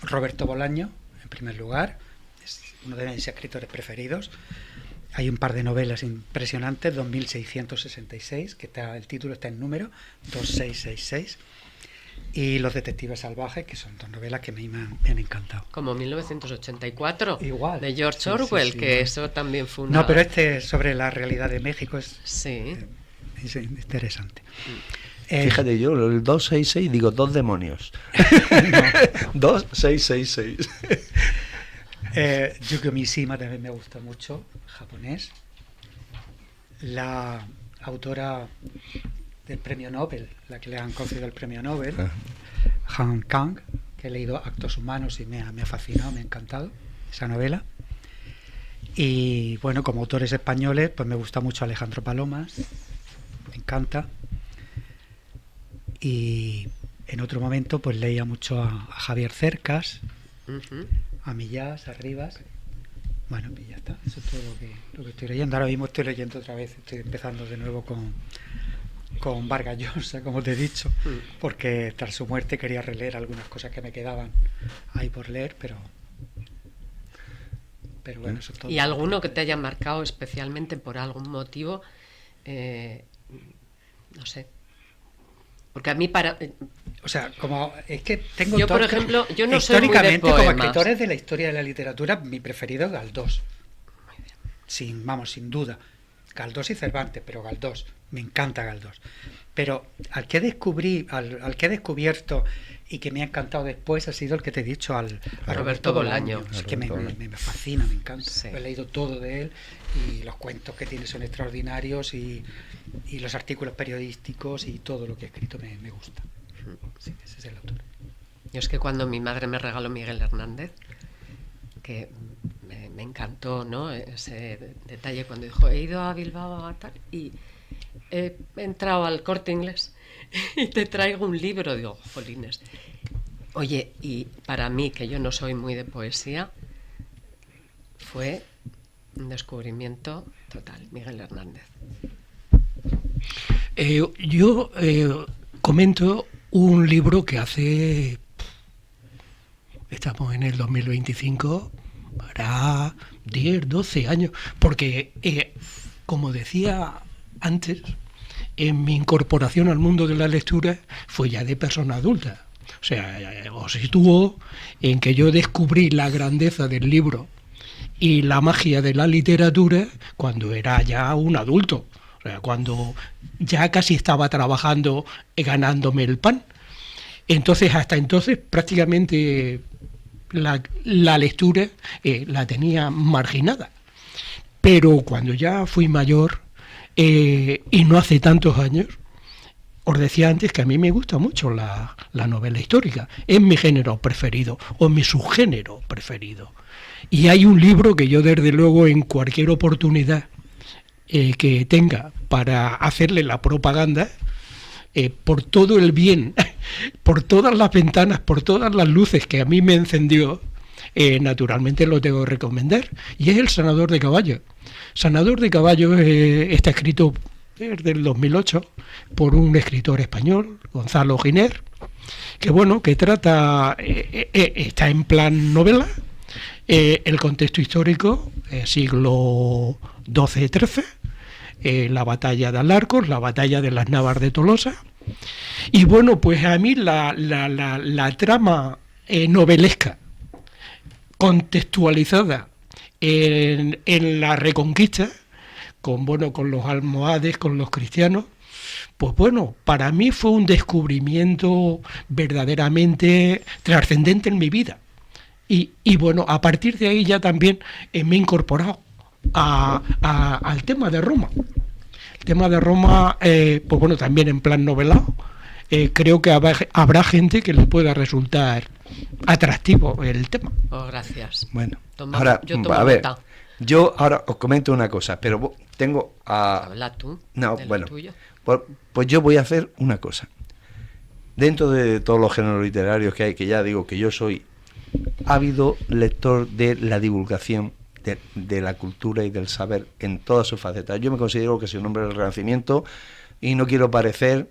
Roberto Bolaño, en primer lugar, es uno de mis escritores preferidos. Hay un par de novelas impresionantes, 2666, que el título está en número, 2666. Y Los detectives salvajes, que son dos novelas que me han encantado. Como 1984, igual, de George Orwell, que igual. Eso también fue una... No, pero sobre la realidad de México es interesante. Fíjate, yo el 266 digo dos demonios. 2666. Yukio Mishima también me gusta mucho, japonés. La autora del premio Nobel, la que le han concedido el premio Nobel, Han Kang, que he leído Actos Humanos y me ha fascinado, me ha encantado esa novela. Y bueno, como autores españoles, pues me gusta mucho Alejandro Palomas, me encanta. Y en otro momento pues leía mucho a Javier Cercas, a Millás, a Rivas. Bueno, pues ya está, eso es todo lo que estoy leyendo. Ahora mismo estoy leyendo otra vez, estoy empezando de nuevo con Vargas Llosa, como te he dicho, porque tras su muerte quería releer algunas cosas que me quedaban ahí por leer, pero bueno, eso es todo. ¿Y alguno que te haya marcado especialmente por algún motivo? No sé. Porque a mí O sea, como es que tengo... Yo, por ejemplo, yo no soy muy de históricamente, como poemas. escritores de la historia de la literatura, mi preferido es Galdós. Sin duda. Galdós y Cervantes, pero Galdós. Me encanta Galdós. Pero al que he descubierto y que me ha encantado después ha sido el que te he dicho, a Roberto Bolaño. Es que me fascina, me encanta. Sí. He leído todo de él y los cuentos que tiene son extraordinarios y los artículos periodísticos y todo lo que ha escrito me gusta. Sí, ese es el autor. Yo es que cuando mi madre me regaló Miguel Hernández, que me encantó, ¿no?, ese detalle cuando dijo, he ido a Bilbao a tal y he entrado al Corte Inglés y te traigo un libro, digo, jolines. Oye, y para mí, que yo no soy muy de poesía, fue un descubrimiento total, Miguel Hernández. Yo comento un libro que estamos en el 2025, para 10, 12 años, porque como decía antes, en mi incorporación al mundo de la lectura fue ya de persona adulta. O sea, os sitúo en que yo descubrí la grandeza del libro y la magia de la literatura cuando era ya un adulto. O sea, cuando ya casi estaba trabajando, ganándome el pan. Entonces, hasta entonces, prácticamente la lectura la tenía marginada. Pero cuando ya fui mayor, y no hace tantos años, os decía antes que a mí me gusta mucho la novela histórica. Es mi género preferido, o mi subgénero preferido. Y hay un libro que yo, desde luego, en cualquier oportunidad que tenga para hacerle la propaganda, por todo el bien, por todas las ventanas, por todas las luces que a mí me encendió, naturalmente lo tengo que recomendar, y es El sanador de caballos. Sanador de caballos está escrito desde el 2008 por un escritor español, Gonzalo Giner, que trata, está en plan novela, el contexto histórico, siglo XII-XIII, la batalla de Alarcos, la batalla de las Navas de Tolosa. Y bueno, pues a mí la trama novelesca, contextualizada en la Reconquista, con los almohades, con los cristianos, pues bueno, para mí fue un descubrimiento verdaderamente trascendente en mi vida. Y bueno, a partir de ahí ya también me he incorporado al tema de Roma. El tema de Roma, pues bueno, también en plan novelado. Creo que habrá gente que le pueda resultar atractivo el tema. Oh, gracias. Bueno, ahora, yo ahora os comento una cosa, pero tengo a... Habla tú. No, bueno, tuyo. Pues yo voy a hacer una cosa. Dentro de todos los géneros literarios que hay, que ya digo que yo soy ávido lector de la divulgación de la cultura y del saber en todas sus facetas. Yo me considero que soy un hombre del Renacimiento y no quiero parecer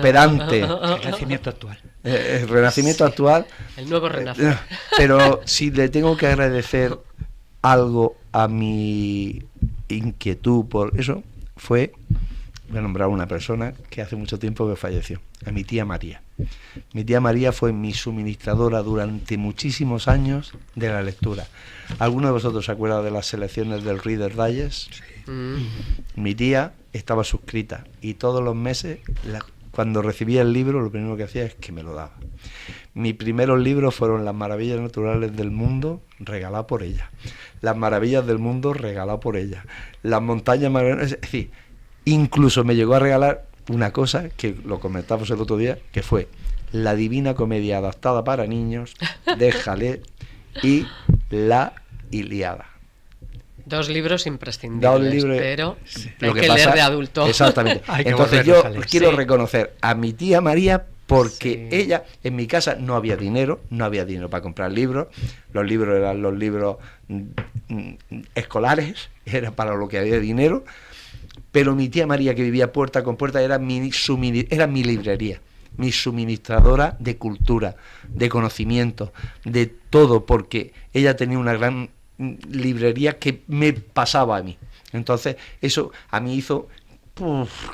pedante. El Renacimiento actual. El Renacimiento actual. El nuevo renacer. Pero si le tengo que agradecer algo a mi inquietud por eso, voy a nombrar una persona que hace mucho tiempo que falleció, a mi tía María. Mi tía María fue mi suministradora durante muchísimos años de la lectura. ¿Alguno de vosotros se acuerda de las selecciones del Reader Digest? Sí. Mi tía estaba suscrita y todos los meses, cuando recibía el libro, lo primero que hacía es que me lo daba. Mis primeros libros fueron Las maravillas naturales del mundo, regalado por ella. Las maravillas del mundo, regalado por ella. Las montañas maravillosas, es decir, incluso me llegó a regalar una cosa que lo comentamos el otro día, que fue La Divina Comedia adaptada para niños de Jalé y La Ilíada. 2 libros imprescindibles, 2 libros, pero lo hay que que pasa, leer de adulto. Exactamente. Hay que Entonces volverlos yo a leer. quiero Sí. reconocer a mi tía María porque Sí. ella, en mi casa no había dinero para comprar libros. Los libros eran los libros escolares, era para lo que había dinero. Pero mi tía María, que vivía puerta con puerta, era mi librería, mi suministradora de cultura, de conocimiento, de todo, porque ella tenía una gran librería que me pasaba a mí. Entonces, eso a mí hizo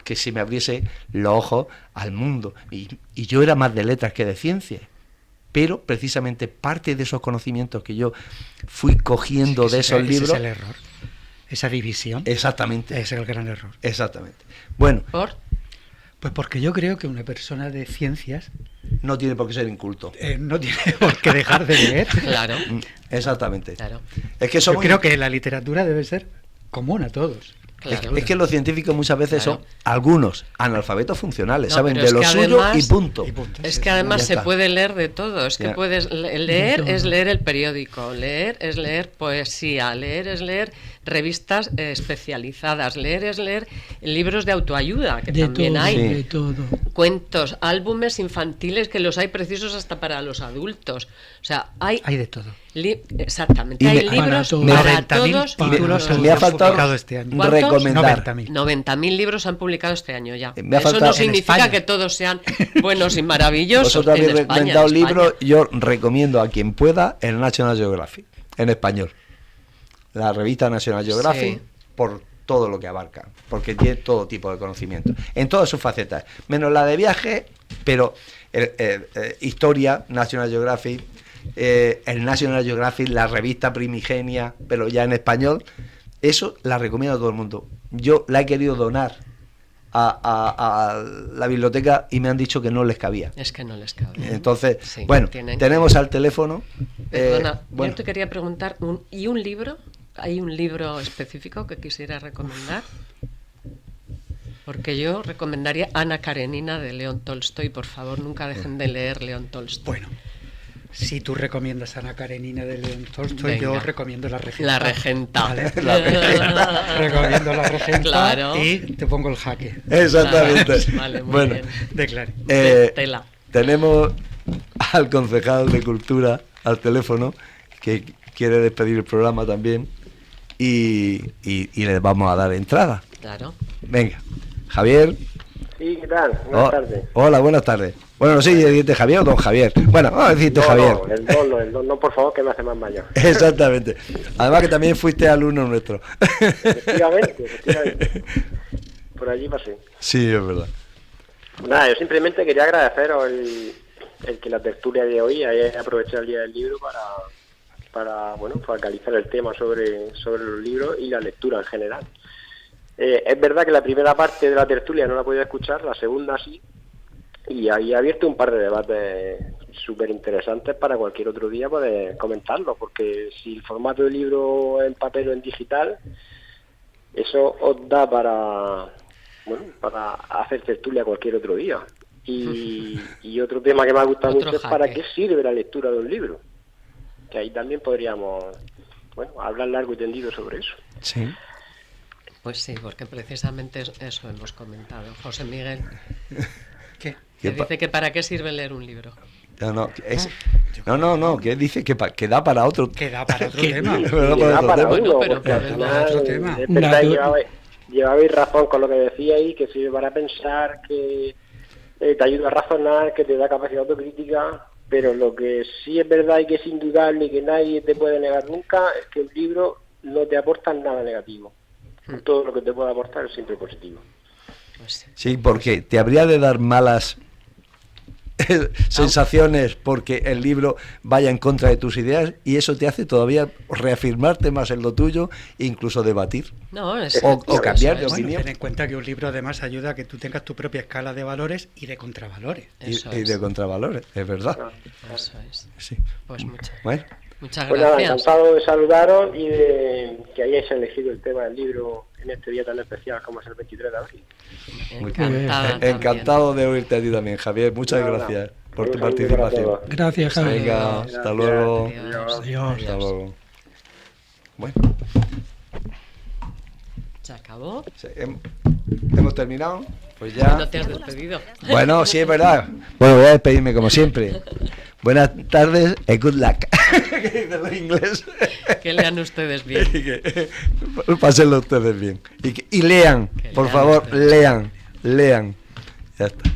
que se me abriese los ojos al mundo. Y yo era más de letras que de ciencias. Pero precisamente parte de esos conocimientos que yo fui cogiendo de esos libros... Ese es el error. Esa división. Exactamente. Ese es el gran error. Exactamente. Bueno, ¿Por? Pues porque yo creo que una persona de ciencias no tiene por qué ser inculto. no tiene por qué dejar de leer. Claro, Exactamente. claro. Es que Yo somos... creo que la literatura debe ser común a todos. Claro. Es que los científicos muchas veces Claro. son algunos analfabetos funcionales, No, saben pero de es lo que suyo además- y punto. Y punto. Es que además Ya se está. puede leer de todo, es que Ya. puedes leer De todo. es leer el periódico, leer es leer poesía, leer es leer revistas especializadas, leer es leer libros de autoayuda, que De también todo, hay, Sí. de todo. cuentos, álbumes infantiles que los hay precisos hasta para los adultos. O sea, hay Hay de todo. exactamente, Y hay me- libros para para 90.000 todos. títulos me ha faltado publicado este año. ¿Cuántos? recomendar. 90.000. 90.000 libros han publicado este año ya. Me ha Eso faltado- no En significa España. que todos sean buenos y maravillosos. Vosotros habéis en España, recomendado en libros, España. yo recomiendo a quien pueda el National Geographic, en español. La revista National Geographic, Sí. por todo lo que abarca, porque tiene todo tipo de conocimiento, en todas sus facetas, menos la de viaje, pero historia, National Geographic, el National Geographic, la revista primigenia, pero ya en español, eso la recomiendo a todo el mundo. Yo la he querido donar a la biblioteca y me han dicho que no les cabía. Es que no les cabe. Entonces, Sí, bueno, tienen tenemos que- al teléfono. Perdona, bueno, yo te quería preguntar, ¿y un libro? ¿Hay un libro específico que quisiera recomendar? Porque yo recomendaría Ana Karenina de León Tolstoy. Por favor, nunca dejen de leer León Tolstoy. Bueno, si tú recomiendas a Ana Karenina de León Tolstoy, Venga. yo recomiendo La Regenta. La Regenta. ¿Vale? La Regenta. Recomiendo La Regenta Claro. y te pongo el jaque exactamente. Vale, muy bueno, bien. de Clarín. Tela. tenemos al concejal de Cultura al teléfono que quiere despedir el programa también y le vamos a dar entrada. Claro. Venga, Javier. Sí, ¿qué tal? Buenas tardes. Hola, buenas tardes. Bueno, no sé si decirte Javier o don Javier. Bueno, vamos a decirte Javier. No, el don, no, por favor, que me hace más mayor. Exactamente. Además que también fuiste alumno nuestro. Efectivamente. Por allí pasé. Sí, es verdad. Nada, yo simplemente quería agradeceros el que la tertulia de hoy haya aprovechado el Día del Libro para focalizar el tema sobre los libros y la lectura en general. Es verdad que la primera parte de la tertulia no la he podido escuchar, la segunda sí, y ahí ha abierto un par de debates súper interesantes para cualquier otro día poder comentarlo, porque si el formato del libro en papel o en digital, eso os da para hacer tertulia cualquier otro día. Y otro tema que me ha gustado Otro mucho es para jaque. qué sirve la lectura de un libro, que ahí también podríamos hablar largo y tendido sobre eso. Sí. Pues sí, porque precisamente eso hemos comentado. José Miguel, ¿Qué? que dice que para qué sirve leer un libro. No, que dice que da para otro. Que da para otro tema. Pero no Y para da otro para tema. uno, Pero porque al para otro final tema. es verdad que Natu- llevabais razón con lo que decíais, que sirve para pensar, que te ayuda a razonar, que te da capacidad autocrítica, pero lo que sí es verdad y que es indudable y que nadie te puede negar nunca es que un libro no te aporta nada negativo. Todo lo que te puede aportar es siempre positivo. Pues sí. Sí, porque te habría de dar malas sensaciones porque el libro vaya en contra de tus ideas y eso te hace todavía reafirmarte más en lo tuyo e incluso debatir. No, es, O cambiar de eso es. opinión. Ten en cuenta que un libro además ayuda a que tú tengas tu propia escala de valores y de contravalores. Eso Y es. de contravalores, es verdad. Eso es. Sí. Pues Bueno, muchas Pues nada, gracias. encantado de saludaros y de que hayáis elegido el tema del libro en este día tan especial como es el 23 de abril. Encantada también. encantado de oírte a ti también, Javier. Muchas Nada, gracias por tu un saludo para participación. todos. Gracias, Javier. Venga, hasta luego. Adiós. Adiós. Hasta luego. Bueno. Se acabó. Sí, hemos terminado. Pues ya. No te has despedido. Bueno, sí, es verdad. Bueno, voy a despedirme como siempre. Buenas tardes y good luck. ¿Qué dicen los ingleses? Que lean ustedes bien. Pásenlo ustedes bien. Y lean, Que por lean favor, ustedes. lean. Ya está.